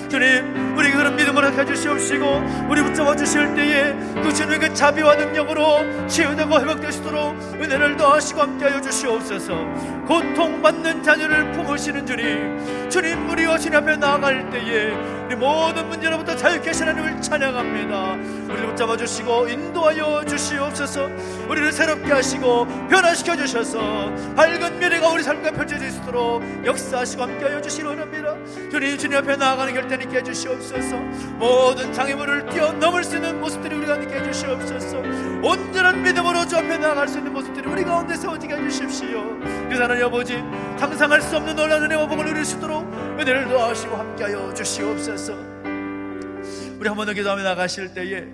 주님, 우리 그런 믿음을 해주시옵시고 우리 붙잡아 주실 때에 그 주님의 그 자비와 능력으로 치유되고 회복되시도록 은혜를 더하시고 함께하여 주시옵소서. 고통받는 자녀를 품으시는 주님, 주님, 우리가 주님 앞에 나아갈 때에 우리 모든 문제로부터 자유케 하시는 하나님을 찬양합니다. 우리를 붙잡아 주시고 인도하여 주시옵소서. 우리를 새롭게 하시고 변화시켜 주셔서 밝은 미래가 우리 삶과 펼쳐질 수 있도록 역사하시고 함께하여 주시기 원합니다. 주님, 주님 앞에 나아가는 결단 있게 해주시옵소서. 모든 장애물을 뛰어넘을 수 있는 모습들이 우리 가운데 있게 해주시옵소서. 온전한 믿음으로 주 앞에 나아갈 수 있는 모습들이 우리 가운데 세워지게 해주십시오. 그래서 하나님 아버지, 상상할 수 없는 놀라운 은혜와 복을 누릴 수 있도록 은혜를 더하시고 함께하여 주시옵소서. 우리 한 번 더 기도하며 나가실 때에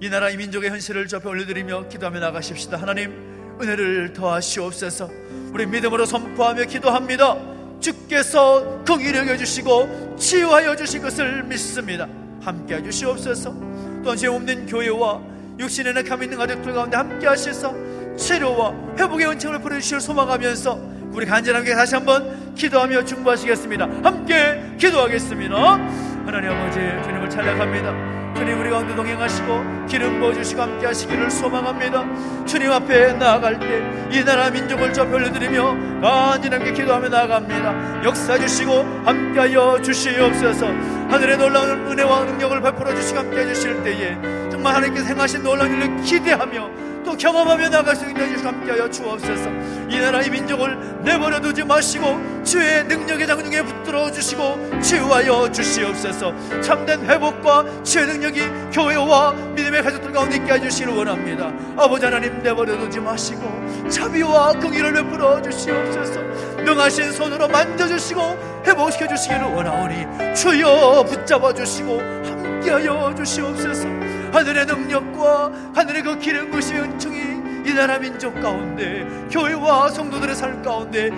이 나라 이 민족의 현실을 주 앞에 올려드리며 기도하며 나가십시다. 하나님, 은혜를 더하시옵소서. 우리 믿음으로 선포하며 기도합니다. 주께서 긍휼히 여겨주시고 치유하여 주실 것을 믿습니다. 함께해 주시옵소서. 또한 죄 없는 교회와 육신의 낙함 있는 가족들 가운데 함께 하셔서 치료와 회복의 은총을 보내주시길 소망하면서 우리 간절하게 다시 한번 기도하며 중보하시겠습니다. 함께 기도하겠습니다. 하나님 아버지, 주님을 찬양합니다. 주님, 우리 가운데 동행하시고 기름 부어주시고 함께 하시기를 소망합니다. 주님 앞에 나아갈 때 이 나라 민족을 저 올려드리며 간절하게 기도하며 나아갑니다. 역사해 주시고 함께하여 주시옵소서. 하늘의 놀라운 은혜와 능력을 베풀어 주시고 함께해 주실 때에 정말 하나님께서 행하신 놀라운 일을 기대하며 또 경험하며 나갈 수 있는 주시고 함께하여 주옵소서. 이 나라 이 민족을 내버려 두지 마시고 주의 능력의 장중에 붙들어 주시고 치유하여 주시옵소서. 참된 회복과 치유의 능력이 교회와 믿음의 가족들 가운데 있게 해주시기를 원합니다. 아버지 하나님, 내버려 두지 마시고 자비와 긍휼을 베풀어 주시옵소서. 능하신 손으로 만져주시고 회복시켜 주시기를 원하오니 주여 붙잡아 주시고 함께하여 주시옵소서. 하늘의 능력과 하늘의 그 기름 부으심의 은총이 이 나라 민족 가운데 교회와 성도들의 삶 가운데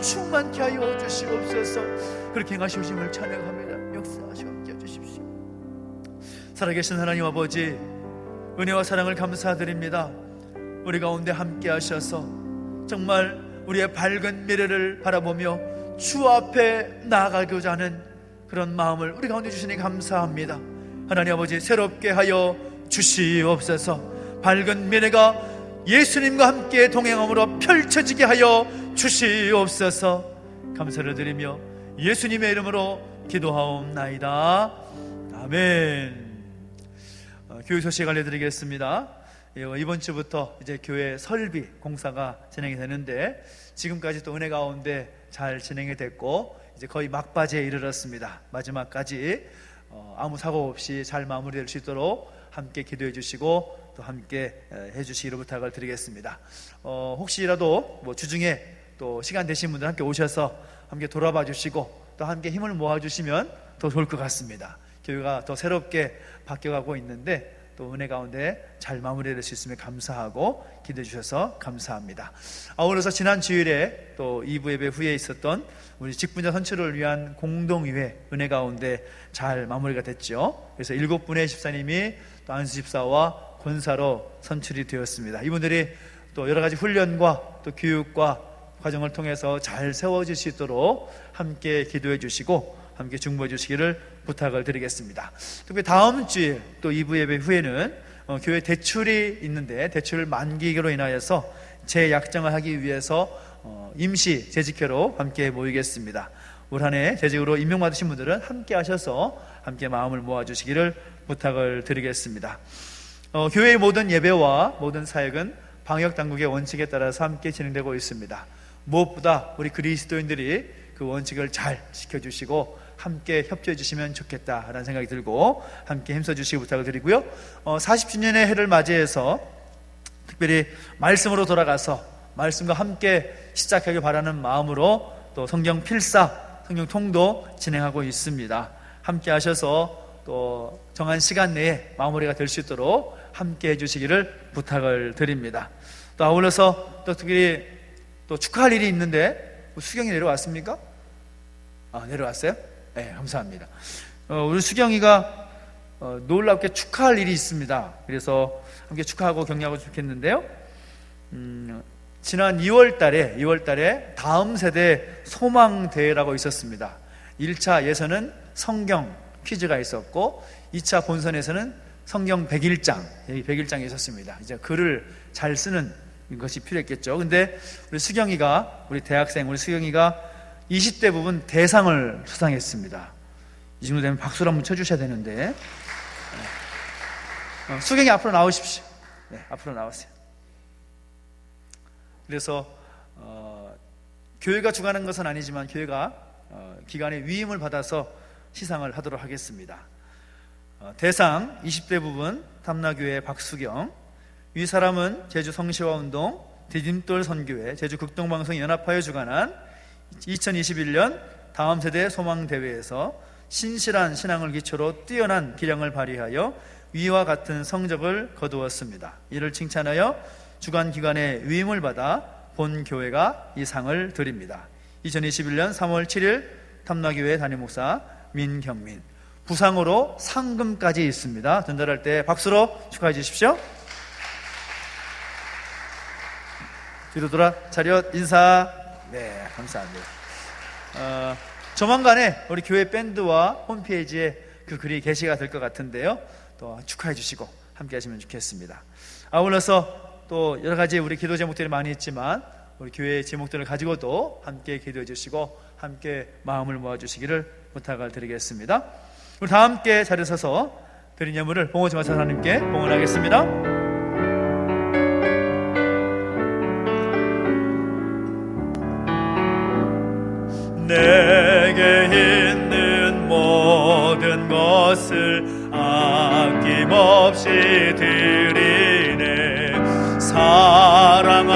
충만케 하여 주시옵소서. 그렇게 행하시심을 찬양합니다. 역사하시고 함께해 주십시오. 살아계신 하나님 아버지, 은혜와 사랑을 감사드립니다. 우리 가운데 함께 하셔서 정말 우리의 밝은 미래를 바라보며 주 앞에 나아가고자 하는 그런 마음을 우리 가운데 주시니 감사합니다. 하나님 아버지, 새롭게 하여 주시옵소서. 밝은 미래가 예수님과 함께 동행함으로 펼쳐지게 하여 주시옵소서. 감사를 드리며 예수님의 이름으로 기도하옵나이다. 아멘. 교회 소식 알려드리겠습니다. 이번 주부터 이제 교회 설비 공사가 진행이 되는데, 지금까지 또 은혜 가운데 잘 진행이 됐고 이제 거의 막바지에 이르렀습니다. 마지막까지 아무 사고 없이 잘 마무리될 수 있도록 함께 기도해 주시고 또 함께 해 주시기를 부탁을 드리겠습니다. 혹시라도 주중에 또 시간 되신 분들 함께 오셔서 함께 돌아봐 주시고 또 함께 힘을 모아 주시면 더 좋을 것 같습니다. 교회가 더 새롭게 바뀌어가고 있는데 또 은혜 가운데 잘 마무리될 수 있으면 감사하고 기도해 주셔서 감사합니다. 아울러서 지난 주일에 또 2부 예배 후에 있었던 우리 직분자 선출을 위한 공동의회 은혜 가운데 잘 마무리가 됐죠. 그래서 7분의 집사님이 또 안수 집사와 권사로 선출이 되었습니다. 이분들이 또 여러 가지 훈련과 또 교육과 과정을 통해서 잘 세워질 수 있도록 함께 기도해 주시고 함께 중보해 주시기를 부탁을 드리겠습니다. 특히 다음 주에 또 2부 예배 후에는 교회 대출이 있는데, 대출 만기로 인하여서 재약정을 하기 위해서 임시 재직회로 함께 모이겠습니다. 올 한 해 재직으로 임명받으신 분들은 함께 하셔서 함께 마음을 모아주시기를 부탁을 드리겠습니다. 교회의 모든 예배와 모든 사역은 방역당국의 원칙에 따라서 함께 진행되고 있습니다. 무엇보다 우리 그리스도인들이 그 원칙을 잘 지켜주시고 함께 협조해 주시면 좋겠다라는 생각이 들고 함께 힘써 주시기 부탁을 드리고요. 40주년의 해를 맞이해서 특별히 말씀으로 돌아가서 말씀과 함께 시작하길 바라는 마음으로 또 성경 필사, 성경 통도 진행하고 있습니다. 함께 하셔서 또 정한 시간 내에 마무리가 될 수 있도록 함께 해주시기를 부탁을 드립니다. 또 아울러서 또 특별히 또 축하할 일이 있는데, 수경이 내려왔습니까? 내려왔어요? 네, 감사합니다. 우리 수경이가 놀랍게 축하할 일이 있습니다. 그래서 함께 축하하고 격려하고 좋겠는데요. 지난 2월달에 다음 세대 소망대회라고 있었습니다. 1차 예선은 성경 퀴즈가 있었고 2차 본선에서는 성경 101장, 여기 101장이 있었습니다. 이제 글을 잘 쓰는 것이 필요했겠죠. 근데 우리 수경이가 20대 부분 대상을 수상했습니다. 이 정도 되면 박수를 한번 쳐주셔야 되는데, 수경이 앞으로 나오십시오. 네, 앞으로 나오세요. 그래서 교회가 주관하는 것은 아니지만 교회가 기관의 위임을 받아서 시상을 하도록 하겠습니다. 대상 20대 부분 탐나교회 박수경, 위 사람은 제주 성시화운동 디딤돌 선교회 제주 극동방송 연합하여 주관한 2021년 다음 세대 소망대회에서 신실한 신앙을 기초로 뛰어난 기량을 발휘하여 위와 같은 성적을 거두었습니다. 이를 칭찬하여 주관기관의 위임을 받아 본 교회가 이 상을 드립니다. 2021년 3월 7일 탐나교회 담임목사 민경민, 부상으로 상금까지 있습니다. 전달할 때 박수로 축하해 주십시오. 뒤로 돌아 차렷 인사. 네, 감사합니다. 조만간에 우리 교회 밴드와 홈페이지에 그 글이 게시가 될 것 같은데요. 또 축하해 주시고 함께 하시면 좋겠습니다. 아울러서 또 여러 가지 우리 기도 제목들이 많이 있지만 우리 교회의 제목들을 가지고도 함께 기도해 주시고 함께 마음을 모아 주시기를 부탁을 드리겠습니다. 우리 다 함께 자리에 서서 드린 예물을 봉헌지 마사 하나님께 봉헌하겠습니다. 내게 있는 모든 것을 아낌없이 드리네. 사랑하고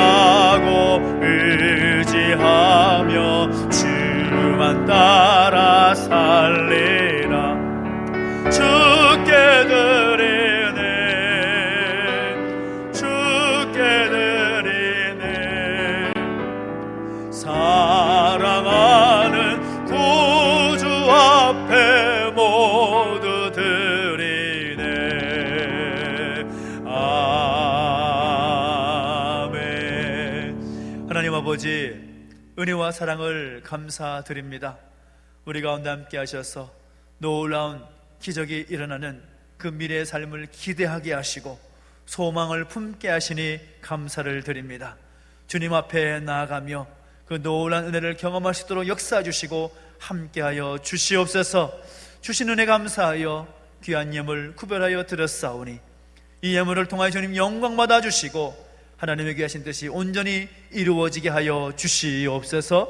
의지하며 주만 따라 살리라. 주께 드리네, 주께 드리네. 사랑하는 구주 앞에 모두 드리네. 아멘. 하나님 아버지, 은혜와 사랑을 감사드립니다. 우리 가운데 함께 하셔서 놀라운 기적이 일어나는 그 미래의 삶을 기대하게 하시고 소망을 품게 하시니 감사를 드립니다. 주님 앞에 나아가며 그 놀라운 은혜를 경험할 수 있도록 역사해 주시고 함께하여 주시옵소서. 주신 은혜 감사하여 귀한 예물 구별하여 드렸사오니 이 예물을 통하여 주님 영광 받아 주시고 하나님의 귀하신 뜻이 온전히 이루어지게 하여 주시옵소서.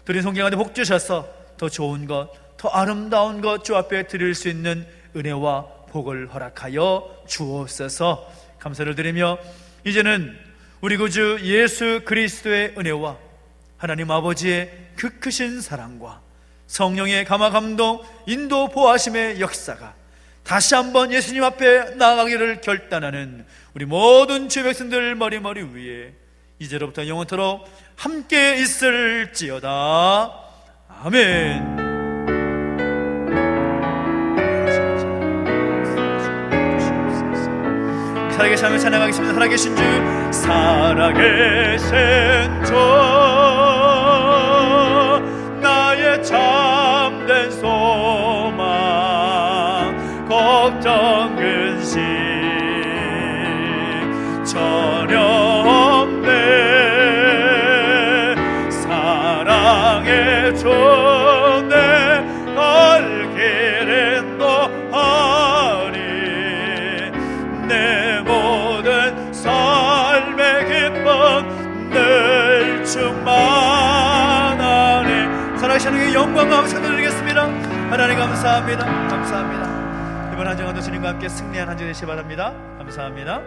드린 성경 가운데 복 주셔서 더 좋은 것, 더 아름다운 것 주 앞에 드릴 수 있는 은혜와 복을 허락하여 주옵소서. 감사를 드리며 이제는 우리 구주 예수 그리스도의 은혜와 하나님 아버지의 그 크신 사랑과 성령의 감화 감동 인도 보하심의 역사가 다시 한번 예수님 앞에 나아가기를 결단하는 우리 모든 주 백성들 머리 위에 이제로부터 영원토록 함께 있을지어다. 아멘. 살아계신 하나님 찬양하겠습니다. 살아계신 주, 살아계신 주, 나의 참된 소망, 걱정 근심 전혀 없네. 사랑의 주 내 갈 길은 노하리. 내 모든 삶의 기쁨 늘 충만하니. 살아계신 하나님께 영광 감사 드리겠습니다. 하나님 감사합니다. 감사합니다. 이번 한 주간도 주님과 함께 승리한 한 주 되시기 바랍니다. 감사합니다.